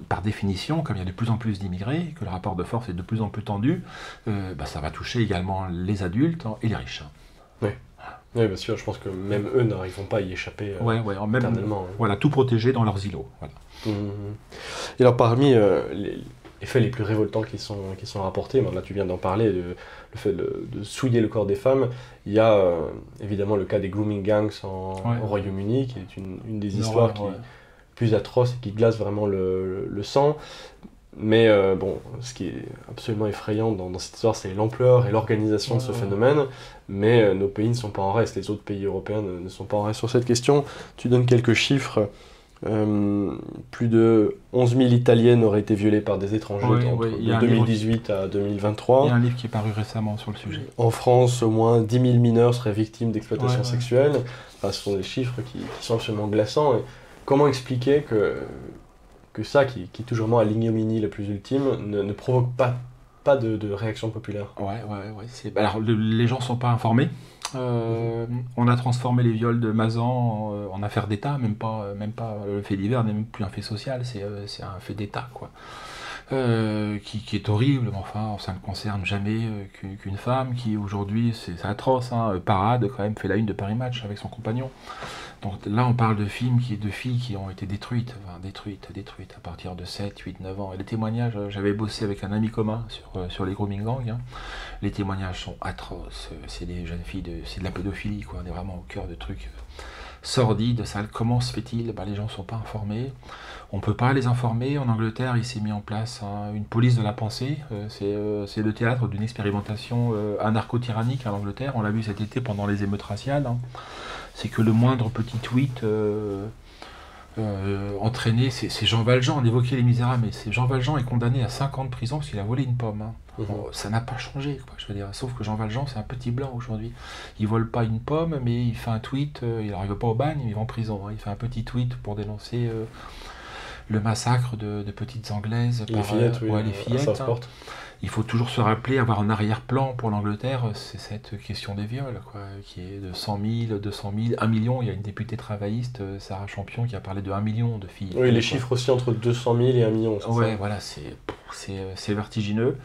par définition, comme il y a de plus en plus d'immigrés, que le rapport de force est de plus en plus tendu, ça va toucher également les adultes et les riches. Hein. Oui, bien sûr, je pense que même eux n'arriveront pas à y échapper éternellement. Voilà, tout protégé dans leurs îlots. Voilà. Et alors, parmi les faits les plus révoltants qui sont rapportés, là tu viens d'en parler, le fait de souiller le corps des femmes, il y a évidemment le cas des grooming gangs au Royaume-Uni, qui est une des histoires qui est plus atroce et qui glace vraiment le sang. Mais ce qui est absolument effrayant dans cette histoire, c'est l'ampleur et l'organisation de ce phénomène. Mais nos pays ne sont pas en reste, les autres pays européens ne sont pas en reste sur cette question. Tu donnes quelques chiffres. Plus de 11 000 Italiennes auraient été violées par des étrangers de 2018 à 2023. Il y a un livre qui est paru récemment sur le sujet. En France, au moins 10 000 mineurs seraient victimes d'exploitation sexuelle. Enfin, ce sont des chiffres qui sont absolument glaçants. Et comment expliquer que ça, qui est toujours vraiment à l'ignominie la plus ultime, ne provoque pas de réaction populaire? Alors, les gens ne sont pas informés. On a transformé les viols de Mazan en affaire d'État, même pas le fait divers n'est même plus un fait social, c'est un fait d'État, quoi. Qui est horrible, mais enfin ça ne concerne jamais qu'une femme qui aujourd'hui, c'est atroce, hein, Parade quand même fait la une de Paris Match avec son compagnon. Donc là on parle de filles qui ont été détruites à partir de 7, 8, 9 ans. Et les témoignages, j'avais bossé avec un ami commun sur les grooming gangs, hein. Les témoignages sont atroces, c'est des jeunes filles, c'est de la pédophilie, quoi. On est vraiment au cœur de trucs sordides, sales. Comment se fait-il? Les gens ne sont pas informés, on ne peut pas les informer. En Angleterre, il s'est mis en place une police de la pensée, c'est le théâtre d'une expérimentation anarcho-tyrannique en Angleterre, on l'a vu cet été pendant les émeutes raciales, hein. C'est que le moindre petit tweet entraîné, c'est Jean Valjean, on évoquait Les Misérables, mais Jean Valjean est condamné à 5 ans de prison parce qu'il a volé une pomme, hein. Ça n'a pas changé, quoi, je veux dire. Sauf que Jean Valjean, c'est un petit blanc aujourd'hui. Il vole pas une pomme, mais il fait un tweet, il n'arrive pas au bagne, il va en prison, hein. Il fait un petit tweet pour dénoncer le massacre de petites Anglaises les fillettes, les fillettes. Hein. Il faut toujours se rappeler, avoir un arrière-plan pour l'Angleterre, c'est cette question des viols, quoi, qui est de 100 000, 200 000, 1 million. Il y a une députée travailliste, Sarah Champion, qui a parlé de 1 million de filles. Oui, les chiffres aussi entre 200 000 et 1 million. Ouais, voilà, c'est vertigineux.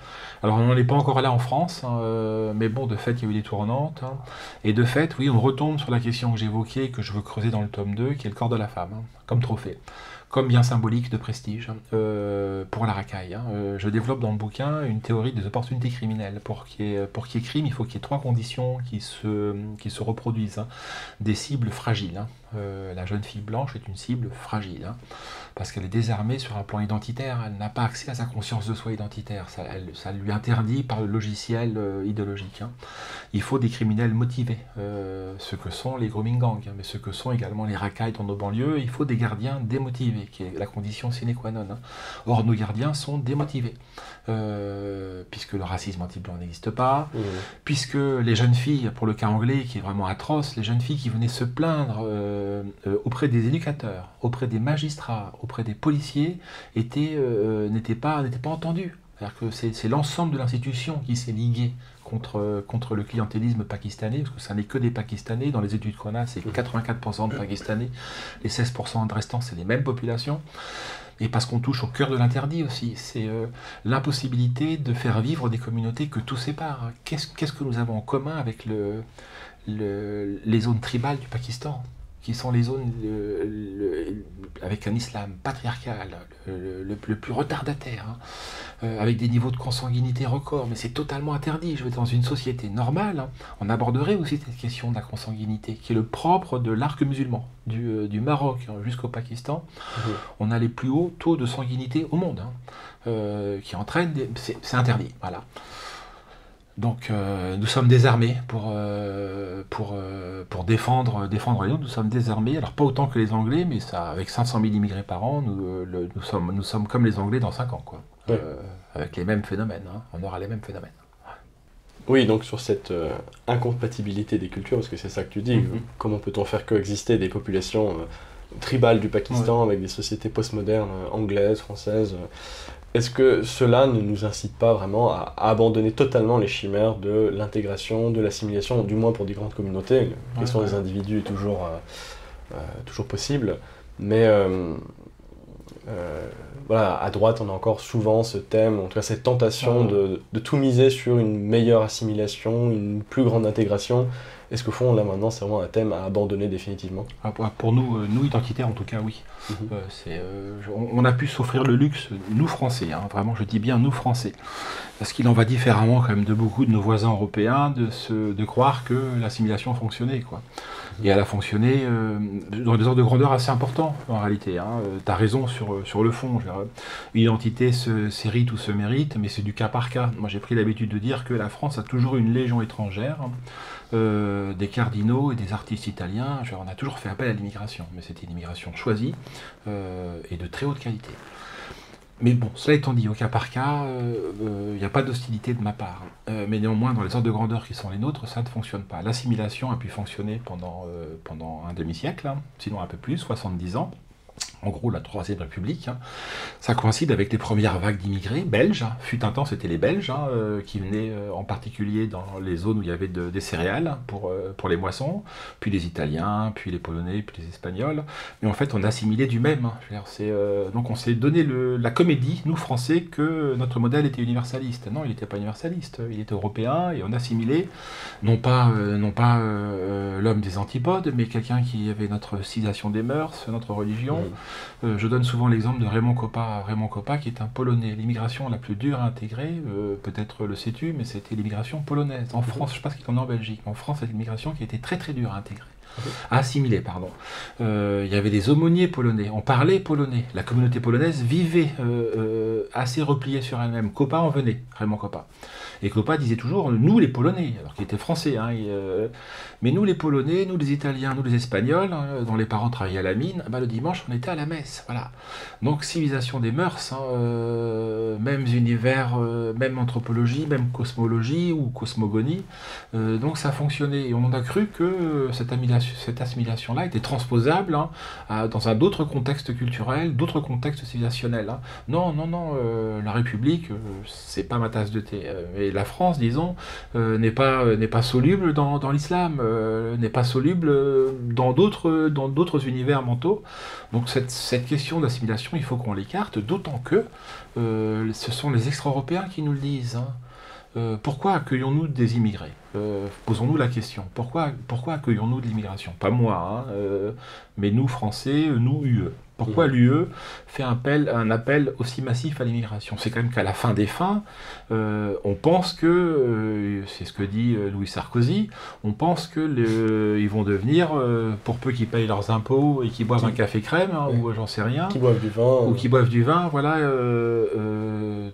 Alors on n'en est pas encore là en France, hein, mais bon, de fait, il y a eu des tournantes. Hein, et de fait, oui, on retombe sur la question que j'évoquais, que je veux creuser dans le tome 2, qui est le corps de la femme, hein, comme trophée. comme bien symbolique de prestige pour la racaille. Je développe dans le bouquin une théorie des opportunités criminelles. Pour qu'il y ait crime, il faut qu'il y ait 3 conditions qui se reproduisent. Des cibles fragiles. La jeune fille blanche est une cible fragile, parce qu'elle est désarmée sur un plan identitaire, elle n'a pas accès à sa conscience de soi identitaire, ça lui interdit par le logiciel idéologique. Il faut des criminels motivés, ce que sont les grooming gangs, mais ce que sont également les racailles dans nos banlieues. Il faut des gardiens démotivés, qui est la condition sine qua non. Or, nos gardiens sont démotivés, puisque le racisme anti-blanc n'existe pas, puisque les jeunes filles, pour le cas anglais qui est vraiment atroce, les jeunes filles qui venaient se plaindre auprès des éducateurs, auprès des magistrats, auprès des policiers, n'étaient pas entendues. C'est-à-dire que c'est l'ensemble de l'institution qui s'est ligué contre le clientélisme pakistanais, parce que ça n'est que des Pakistanais. Dans les études qu'on a, c'est 84% de Pakistanais, les 16% de restants, c'est les mêmes populations. Et parce qu'on touche au cœur de l'interdit aussi, c'est l'impossibilité de faire vivre des communautés que tout sépare. Qu'est-ce que nous avons en commun avec les zones tribales du Pakistan, qui sont les zones avec un islam patriarcal, le plus retardataire, avec des niveaux de consanguinité records, mais c'est totalement interdit. Je veux dire, dans une société normale, on aborderait aussi cette question de la consanguinité, qui est le propre de l'arc musulman, du Maroc jusqu'au Pakistan. On a les plus hauts taux de sanguinité au monde, qui entraînent c'est interdit, voilà. Donc nous sommes désarmés pour défendre les nôtres. Nous sommes désarmés, alors pas autant que les Anglais, mais ça, avec 500 000 immigrés par an, nous sommes comme les Anglais dans 5 ans, quoi. Oui. Avec les mêmes phénomènes, on aura les mêmes phénomènes. Oui, donc sur cette incompatibilité des cultures, parce que c'est ça que tu dis, comment peut-on faire coexister des populations tribales du Pakistan avec des sociétés postmodernes anglaises, françaises Est-ce que cela ne nous incite pas vraiment à abandonner totalement les chimères de l'intégration, de l'assimilation, du moins pour des grandes communautés? La question des individus est toujours possible, mais voilà, à droite on a encore souvent ce thème, en tout cas cette tentation de tout miser sur une meilleure assimilation, une plus grande intégration. Est-ce qu'au fond, là maintenant, c'est vraiment un thème à abandonner définitivement? Pour nous identitaires en tout cas, oui. On a pu s'offrir le luxe, nous Français, vraiment je dis bien nous Français, parce qu'il en va différemment quand même de beaucoup de nos voisins européens, de croire que l'assimilation fonctionnait, quoi. Et elle a fonctionné dans des ordres de grandeur assez importants en réalité. Tu as raison sur le fond. Une identité s'hérite ou se mérite, mais c'est du cas par cas. Moi j'ai pris l'habitude de dire que la France a toujours une légion étrangère, des cardinaux et des artistes italiens. On a toujours fait appel à l'immigration, mais c'était une immigration choisie et de très haute qualité. Mais bon, cela étant dit, au cas par cas, il n'y a pas d'hostilité de ma part. Mais néanmoins, dans les ordres de grandeur qui sont les nôtres, ça ne fonctionne pas. L'assimilation a pu fonctionner pendant un demi-siècle, sinon un peu plus, 70 ans. En gros, la Troisième République, ça coïncide avec les premières vagues d'immigrés belges. Fut un temps, c'était les Belges qui venaient en particulier dans les zones où il y avait des céréales pour les moissons, puis les Italiens, puis les Polonais, puis les Espagnols. Mais en fait, on assimilait du même. Donc on s'est donné la comédie, nous Français, que notre modèle était universaliste. Non, il n'était pas universaliste, il était européen, et on assimilait non pas l'homme des antipodes, mais quelqu'un qui avait notre civilisation des mœurs, notre religion. Je donne souvent l'exemple de Raymond Kopa, qui est un Polonais. L'immigration la plus dure à intégrer, peut-être le sais-tu, mais c'était l'immigration polonaise. En France, je ne sais pas ce qu'il en est en Belgique, mais en France, c'est l'immigration qui était très très dure à intégrer. À assimiler, pardon. Il y avait des aumôniers polonais, on parlait polonais. La communauté polonaise vivait assez repliée sur elle-même. Kopa en venait, Raymond Kopa. Et Kopa disait toujours, nous les Polonais, alors qu'il était français, mais nous les Polonais, nous les Italiens, nous les Espagnols, dont les parents travaillaient à la mine, le dimanche on était à la messe, voilà. Donc civilisation des mœurs, mêmes univers, même anthropologie, même cosmologie ou cosmogonie, donc ça fonctionnait. Et on a cru que cette assimilation-là était transposable dans un d'autres contextes culturels, d'autres contextes civilisationnels. Non, la République, c'est pas ma tasse de thé. Et la France, disons, n'est pas soluble dans l'islam, n'est pas soluble dans d'autres univers mentaux. Donc cette question d'assimilation, il faut qu'on l'écarte, d'autant que ce sont les extra-européens qui nous le disent. Pourquoi accueillons-nous des immigrés? Posons-nous la question. Pourquoi accueillons-nous de l'immigration? Pas moi, mais nous, Français, nous, UE. Pourquoi l'UE fait un appel aussi massif à l'immigration? C'est quand même qu'à la fin des fins, on pense que, c'est ce que dit Louis Sarkozy, on pense que ils vont devenir, pour peu qu'ils payent leurs impôts et qu'ils boivent un café crème, ou j'en sais rien, qui boivent du vin, ou qui boivent du vin, voilà,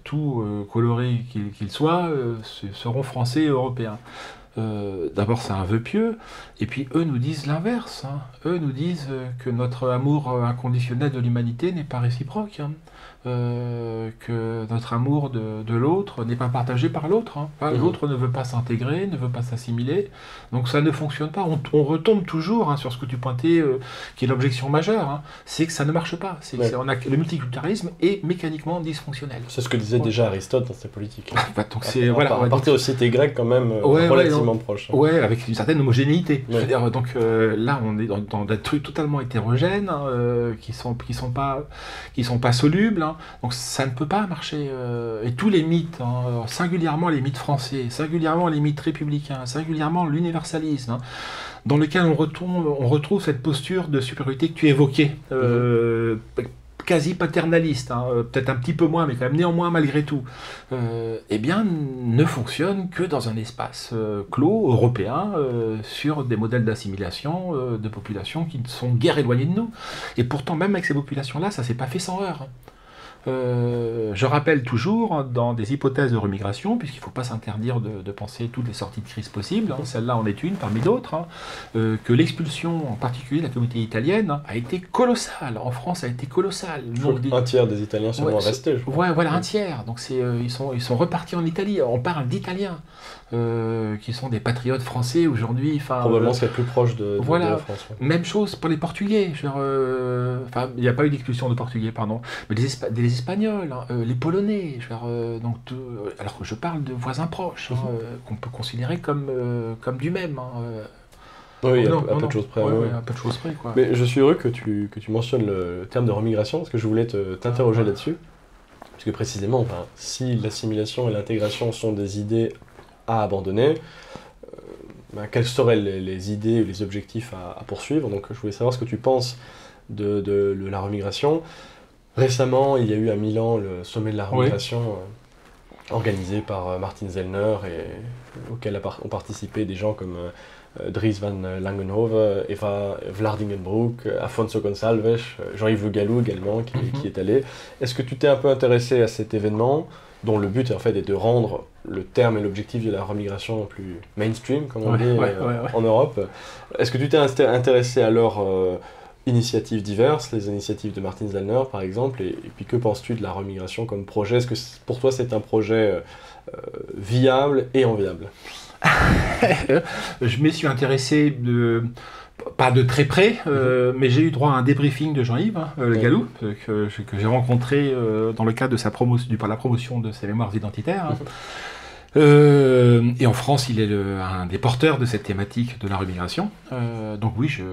tout coloré qu'ils soient, seront français et européens. D'abord c'est un vœu pieux, et puis eux nous disent l'inverse, hein. Eux nous disent que notre amour inconditionnel de l'humanité n'est pas réciproque, hein. Que notre amour de l'autre n'est pas partagé par l'autre, hein. L'autre ne veut pas s'intégrer, ne veut pas s'assimiler, donc ça ne fonctionne pas. On retombe toujours, hein, sur ce que tu pointais, qui est l'objection majeure, hein. C'est que ça ne marche pas. Le multiculturalisme est mécaniquement dysfonctionnel. C'est ce que disait déjà Aristote dans ses politiques. Donc c'est voilà, à partir de cité grecque quand même, relativement proche. Ouais, avec une certaine homogénéité. Je veux dire, donc là on est dans des trucs totalement hétérogènes, hein, qui sont pas solubles, hein. Donc ça ne peut pas marcher. Et tous les mythes, hein, singulièrement les mythes français, singulièrement les mythes républicains, singulièrement l'universalisme, hein, dans lequel on retrouve cette posture de supériorité que tu évoquais, quasi paternaliste, hein, peut-être un petit peu moins, mais quand même néanmoins malgré tout, eh bien, ne fonctionne que dans un espace clos, européen, sur des modèles d'assimilation de populations qui sont guère éloignées de nous. Et pourtant, même avec ces populations-là, ça ne s'est pas fait sans heurts. Je rappelle toujours, dans des hypothèses de remigration, puisqu'il ne faut pas s'interdire de penser toutes les sorties de crise possibles, hein, celle-là en est une parmi d'autres, hein, que l'expulsion, en particulier de la communauté italienne, hein, a été colossale. En France, a été colossale. Un tiers des Italiens sont restés, je crois. Ouais, voilà, un tiers. Donc ils sont repartis en Italie. On parle d'Italiens, qui sont des patriotes français aujourd'hui. Probablement ce qui est plus proche de la France. Ouais. Même chose pour les Portugais. Il n'y a pas eu d'expulsion de Portugais, pardon, mais des Espagnols, hein, les Polonais, alors que je parle de voisins proches, hein, qu'on peut considérer comme du même. Hein, oui, à peu de choses près. À peu de choses près, quoi. Mais je suis heureux que tu mentionnes le terme de remigration, parce que je voulais t'interroger là-dessus. Parce que précisément, si l'assimilation et l'intégration sont des idées à abandonner, quelles seraient les idées ou les objectifs à poursuivre? Donc je voulais savoir ce que tu penses de la remigration. Récemment, il y a eu à Milan le sommet de la remigration organisé par Martin Sellner, et auquel ont participé des gens comme Dries van Langenhove, Eva Vlardingenbroek, Afonso Gonçalves, Jean-Yves Le Gallou également qui est allé. Est-ce que tu t'es un peu intéressé à cet événement, dont le but en fait est de rendre le terme et l'objectif de la remigration plus mainstream, comme on dit en Europe? Est-ce que tu t'es intéressé à leur initiatives diverses, les initiatives de Martin Sellner par exemple, et puis que penses-tu de la remigration comme projet? Est-ce que pour toi c'est un projet viable et enviable? Je m'y suis intéressé pas de très près, mais j'ai eu droit à un débriefing de Jean-Yves Le Gallou, que j'ai rencontré dans le cadre de la promotion de ses mémoires identitaires. Et en France, il est un des porteurs de cette thématique de la remigration. Donc oui, je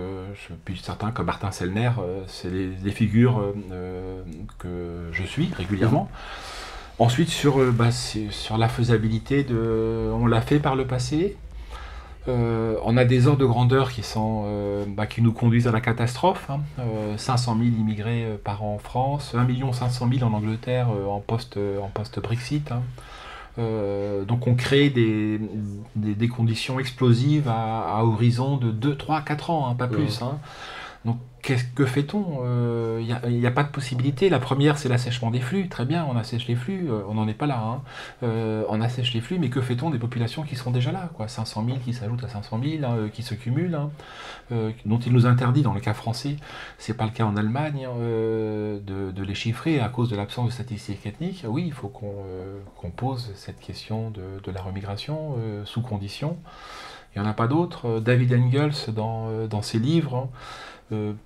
suis certain que Martin Sellner, c'est des figures que je suis régulièrement. Ensuite, sur la faisabilité, on l'a fait par le passé. On a des ordres de grandeur qui nous conduisent à la catastrophe. 500 000 immigrés par an en France, 1 500 000 en Angleterre en post-Brexit. Donc on crée des conditions explosives à horizon de 2, 3, 4 ans, pas plus. Donc que fait-on? Il n'y a pas de possibilité. La première, c'est l'assèchement des flux. Très bien, on assèche les flux, on n'en est pas là. On assèche les flux, mais que fait-on des populations qui sont déjà là, 500 000 qui s'ajoutent à 500 000, qui se cumulent, dont il nous interdit, dans le cas français, c'est pas le cas en Allemagne, de les chiffrer à cause de l'absence de statistiques ethniques. Oui, il faut qu'on pose cette question de la remigration sous conditions. Il n'y en a pas d'autres. David Engels, dans ses livres,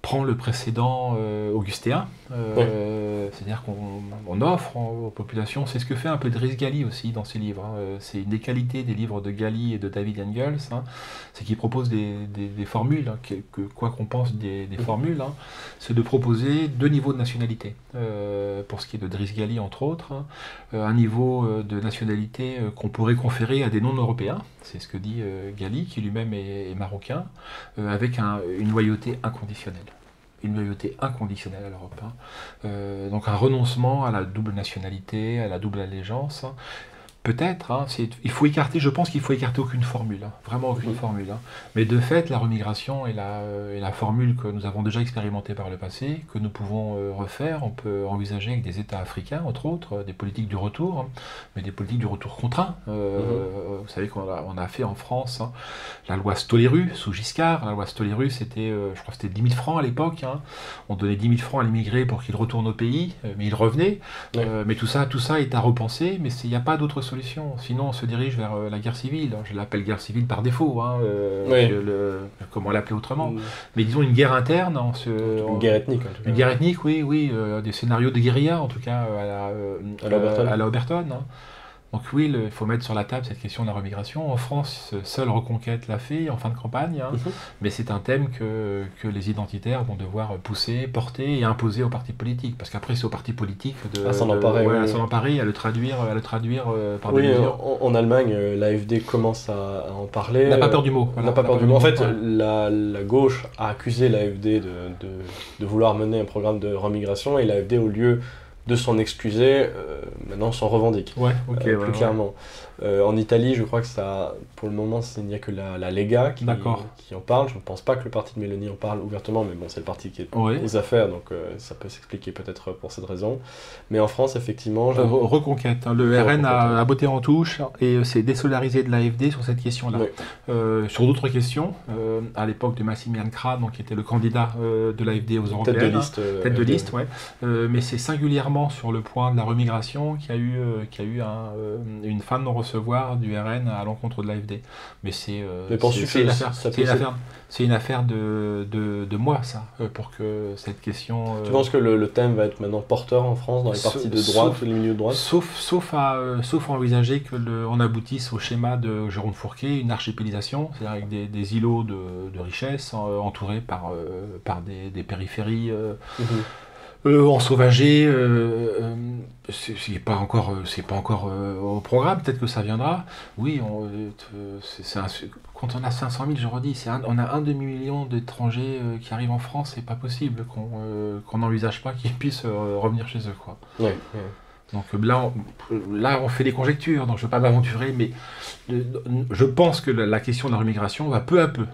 prend le précédent augustéen, c'est-à-dire qu'on offre aux populations, c'est ce que fait un peu Driss Ghali aussi dans ses livres. C'est une des qualités des livres de Ghali et de David Engels, c'est qu'il propose des formules, quoi qu'on pense des formules, c'est de proposer 2 niveaux de nationalité. Pour ce qui est de Driss Ghali entre autres, un niveau de nationalité qu'on pourrait conférer à des non-européens, c'est ce que dit Ghali, qui lui-même est marocain, avec une loyauté inconditionnelle. Une loyauté inconditionnelle à l'Europe. Donc un renoncement à la double nationalité, à la double allégeance. Peut-être, il faut écarter, je pense qu'il faut écarter aucune formule, vraiment aucune formule. Mais de fait, la remigration est la formule que nous avons déjà expérimentée par le passé, que nous pouvons refaire. On peut envisager avec des États africains, entre autres, des politiques du retour, mais des politiques du retour contraint. Vous savez qu'on a fait en France la loi Stoléru, sous Giscard. La loi Stoléru, c'était, je crois que c'était 10 000 francs à l'époque. On donnait 10 000 francs à l'immigré pour qu'il retourne au pays, mais il revenait. Mais tout ça est à repenser, mais il n'y a pas d'autre solution. Sinon, on se dirige vers la guerre civile. Je l'appelle guerre civile par défaut, comment l'appeler autrement. Mais disons une guerre interne. Une guerre ethnique, en tout cas. Une guerre ethnique, oui. Des scénarios de guérilla, en tout cas, à la Oberton. Donc oui, il faut mettre sur la table cette question de la remigration. En France, seule Reconquête l'a fait en fin de campagne, mais c'est un thème que les identitaires vont devoir pousser, porter et imposer aux partis politiques. Parce qu'après, c'est aux partis politiques à s'en emparer, à le traduire par des mesures. En Allemagne, l'AfD commence à en parler. N'a pas peur du mot. N'a pas peur du mot. En fait, la gauche a accusé l'AfD de vouloir mener un programme de remigration, et l'AfD, au lieu de s'en excuser, maintenant s'en revendique. Plus clairement. En Italie, je crois que ça, pour le moment, il n'y a que la Lega qui en parle. Je ne pense pas que le parti de Meloni en parle ouvertement, mais bon, c'est le parti qui est aux affaires, donc ça peut s'expliquer peut-être pour cette raison. Mais en France, effectivement... Reconquête. Le RN a botté en touche et s'est désolidarisé de l'AfD sur cette question-là. Sur d'autres questions, à l'époque de Massimilian Krah, qui était le candidat de l'AfD aux européennes. Tête de liste, mais c'est singulièrement sur le point de la remigration qu'il y a eu une fin de non-recevoir du RN à l'encontre de l'AfD. Mais c'est une affaire de moi, ça, pour que cette question... Tu penses que le thème va être maintenant porteur en France, dans les partis de droite, les milieux de droite? Sauf à envisager qu'on aboutisse au schéma de Jérôme Fourquet, une archipélisation, c'est-à-dire avec des îlots de richesse entourés par des périphéries... ensauvagé, c'est pas encore au programme, peut-être que ça viendra. Oui, quand on a 500 000, je redis, on a un demi-million d'étrangers qui arrivent en France, c'est pas possible qu'on n'envisage pas qu'ils puissent revenir chez eux, quoi. Donc là, on fait des conjectures, donc je ne veux pas m'aventurer, mais je pense que la question de la remigration va peu à peu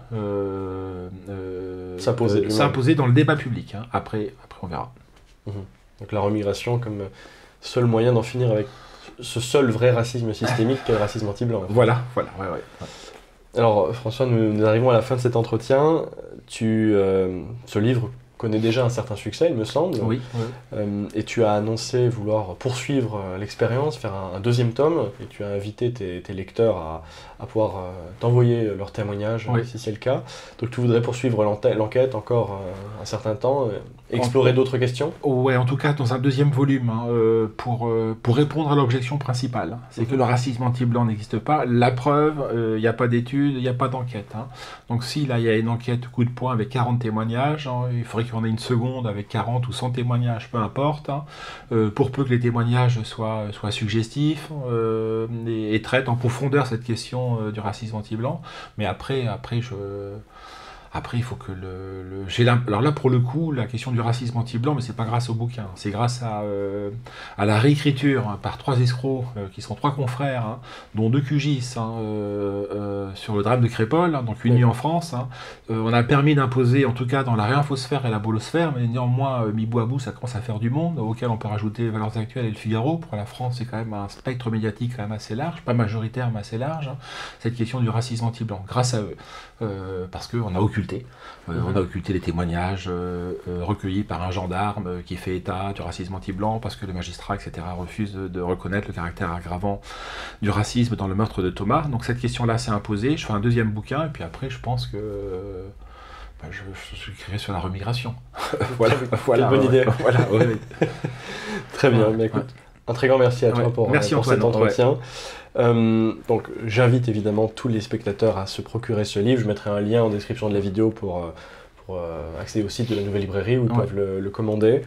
s'imposer dans le débat public. Après, on verra. Donc la remigration comme seul moyen d'en finir avec ce seul vrai racisme systémique qu'est le racisme anti-blanc. Voilà. Alors François, nous arrivons à la fin de cet entretien. Ce livre connaît déjà un certain succès, il me semble. Oui. Et tu as annoncé vouloir poursuivre l'expérience, faire un deuxième tome, et tu as invité tes lecteurs à pouvoir t'envoyer leurs témoignages, si c'est le cas. Donc tu voudrais poursuivre l'enquête encore un certain temps, explorer d'autres questions? Ouais, en tout cas dans un deuxième volume, pour répondre à l'objection principale. C'est que le racisme anti-blanc n'existe pas. La preuve, il n'y a pas d'études, il n'y a pas d'enquête. Donc si là il y a une enquête coup de poing avec 40 témoignages, il faudrait qu'on ait une seconde avec 40 ou 100 témoignages, peu importe, pour peu que les témoignages soient suggestifs et traitent en profondeur cette question du racisme anti-blanc. Mais après, il faut que alors là, pour le coup, la question du racisme anti-blanc, mais c'est pas grâce au bouquin, c'est grâce à la réécriture par 3 escrocs, qui sont 3 confrères, dont 2 QGIS, sur le drame de Crépol, donc une nuit en France. On a permis d'imposer, en tout cas dans la réinfosphère et la bolosphère, mais néanmoins, mis bout à bout, ça commence à faire du monde, auquel on peut rajouter les Valeurs Actuelles et le Figaro. Pour la France, c'est quand même un spectre médiatique quand même assez large, pas majoritaire, mais assez large, cette question du racisme anti-blanc, grâce à eux. Parce qu'on a occulté les témoignages recueillis par un gendarme qui fait état du racisme anti-blanc, parce que le magistrat, etc., refuse de reconnaître le caractère aggravant du racisme dans le meurtre de Thomas. Donc cette question-là s'est imposée. Je fais un deuxième bouquin, et puis après, je pense que je écrirai sur la remigration. Voilà, bonne idée. Voilà, ouais. Très bien, mais écoute, un très grand merci à toi pour cet entretien. Donc j'invite évidemment tous les spectateurs à se procurer ce livre. Je mettrai un lien en description de la vidéo pour accéder au site de la Nouvelle Librairie où ils peuvent le commander.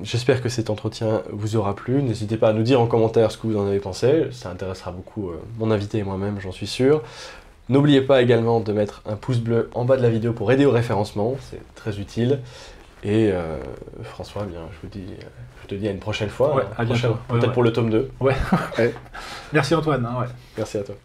J'espère que cet entretien vous aura plu. N'hésitez pas à nous dire en commentaire ce que vous en avez pensé. Ça intéressera beaucoup mon invité et moi-même, j'en suis sûr. N'oubliez pas également de mettre un pouce bleu en bas de la vidéo pour aider au référencement, c'est très utile. Et François, bien, je te dis à une prochaine fois. À bientôt. Peut-être pour le tome 2. Ouais. Merci Antoine. Merci à toi.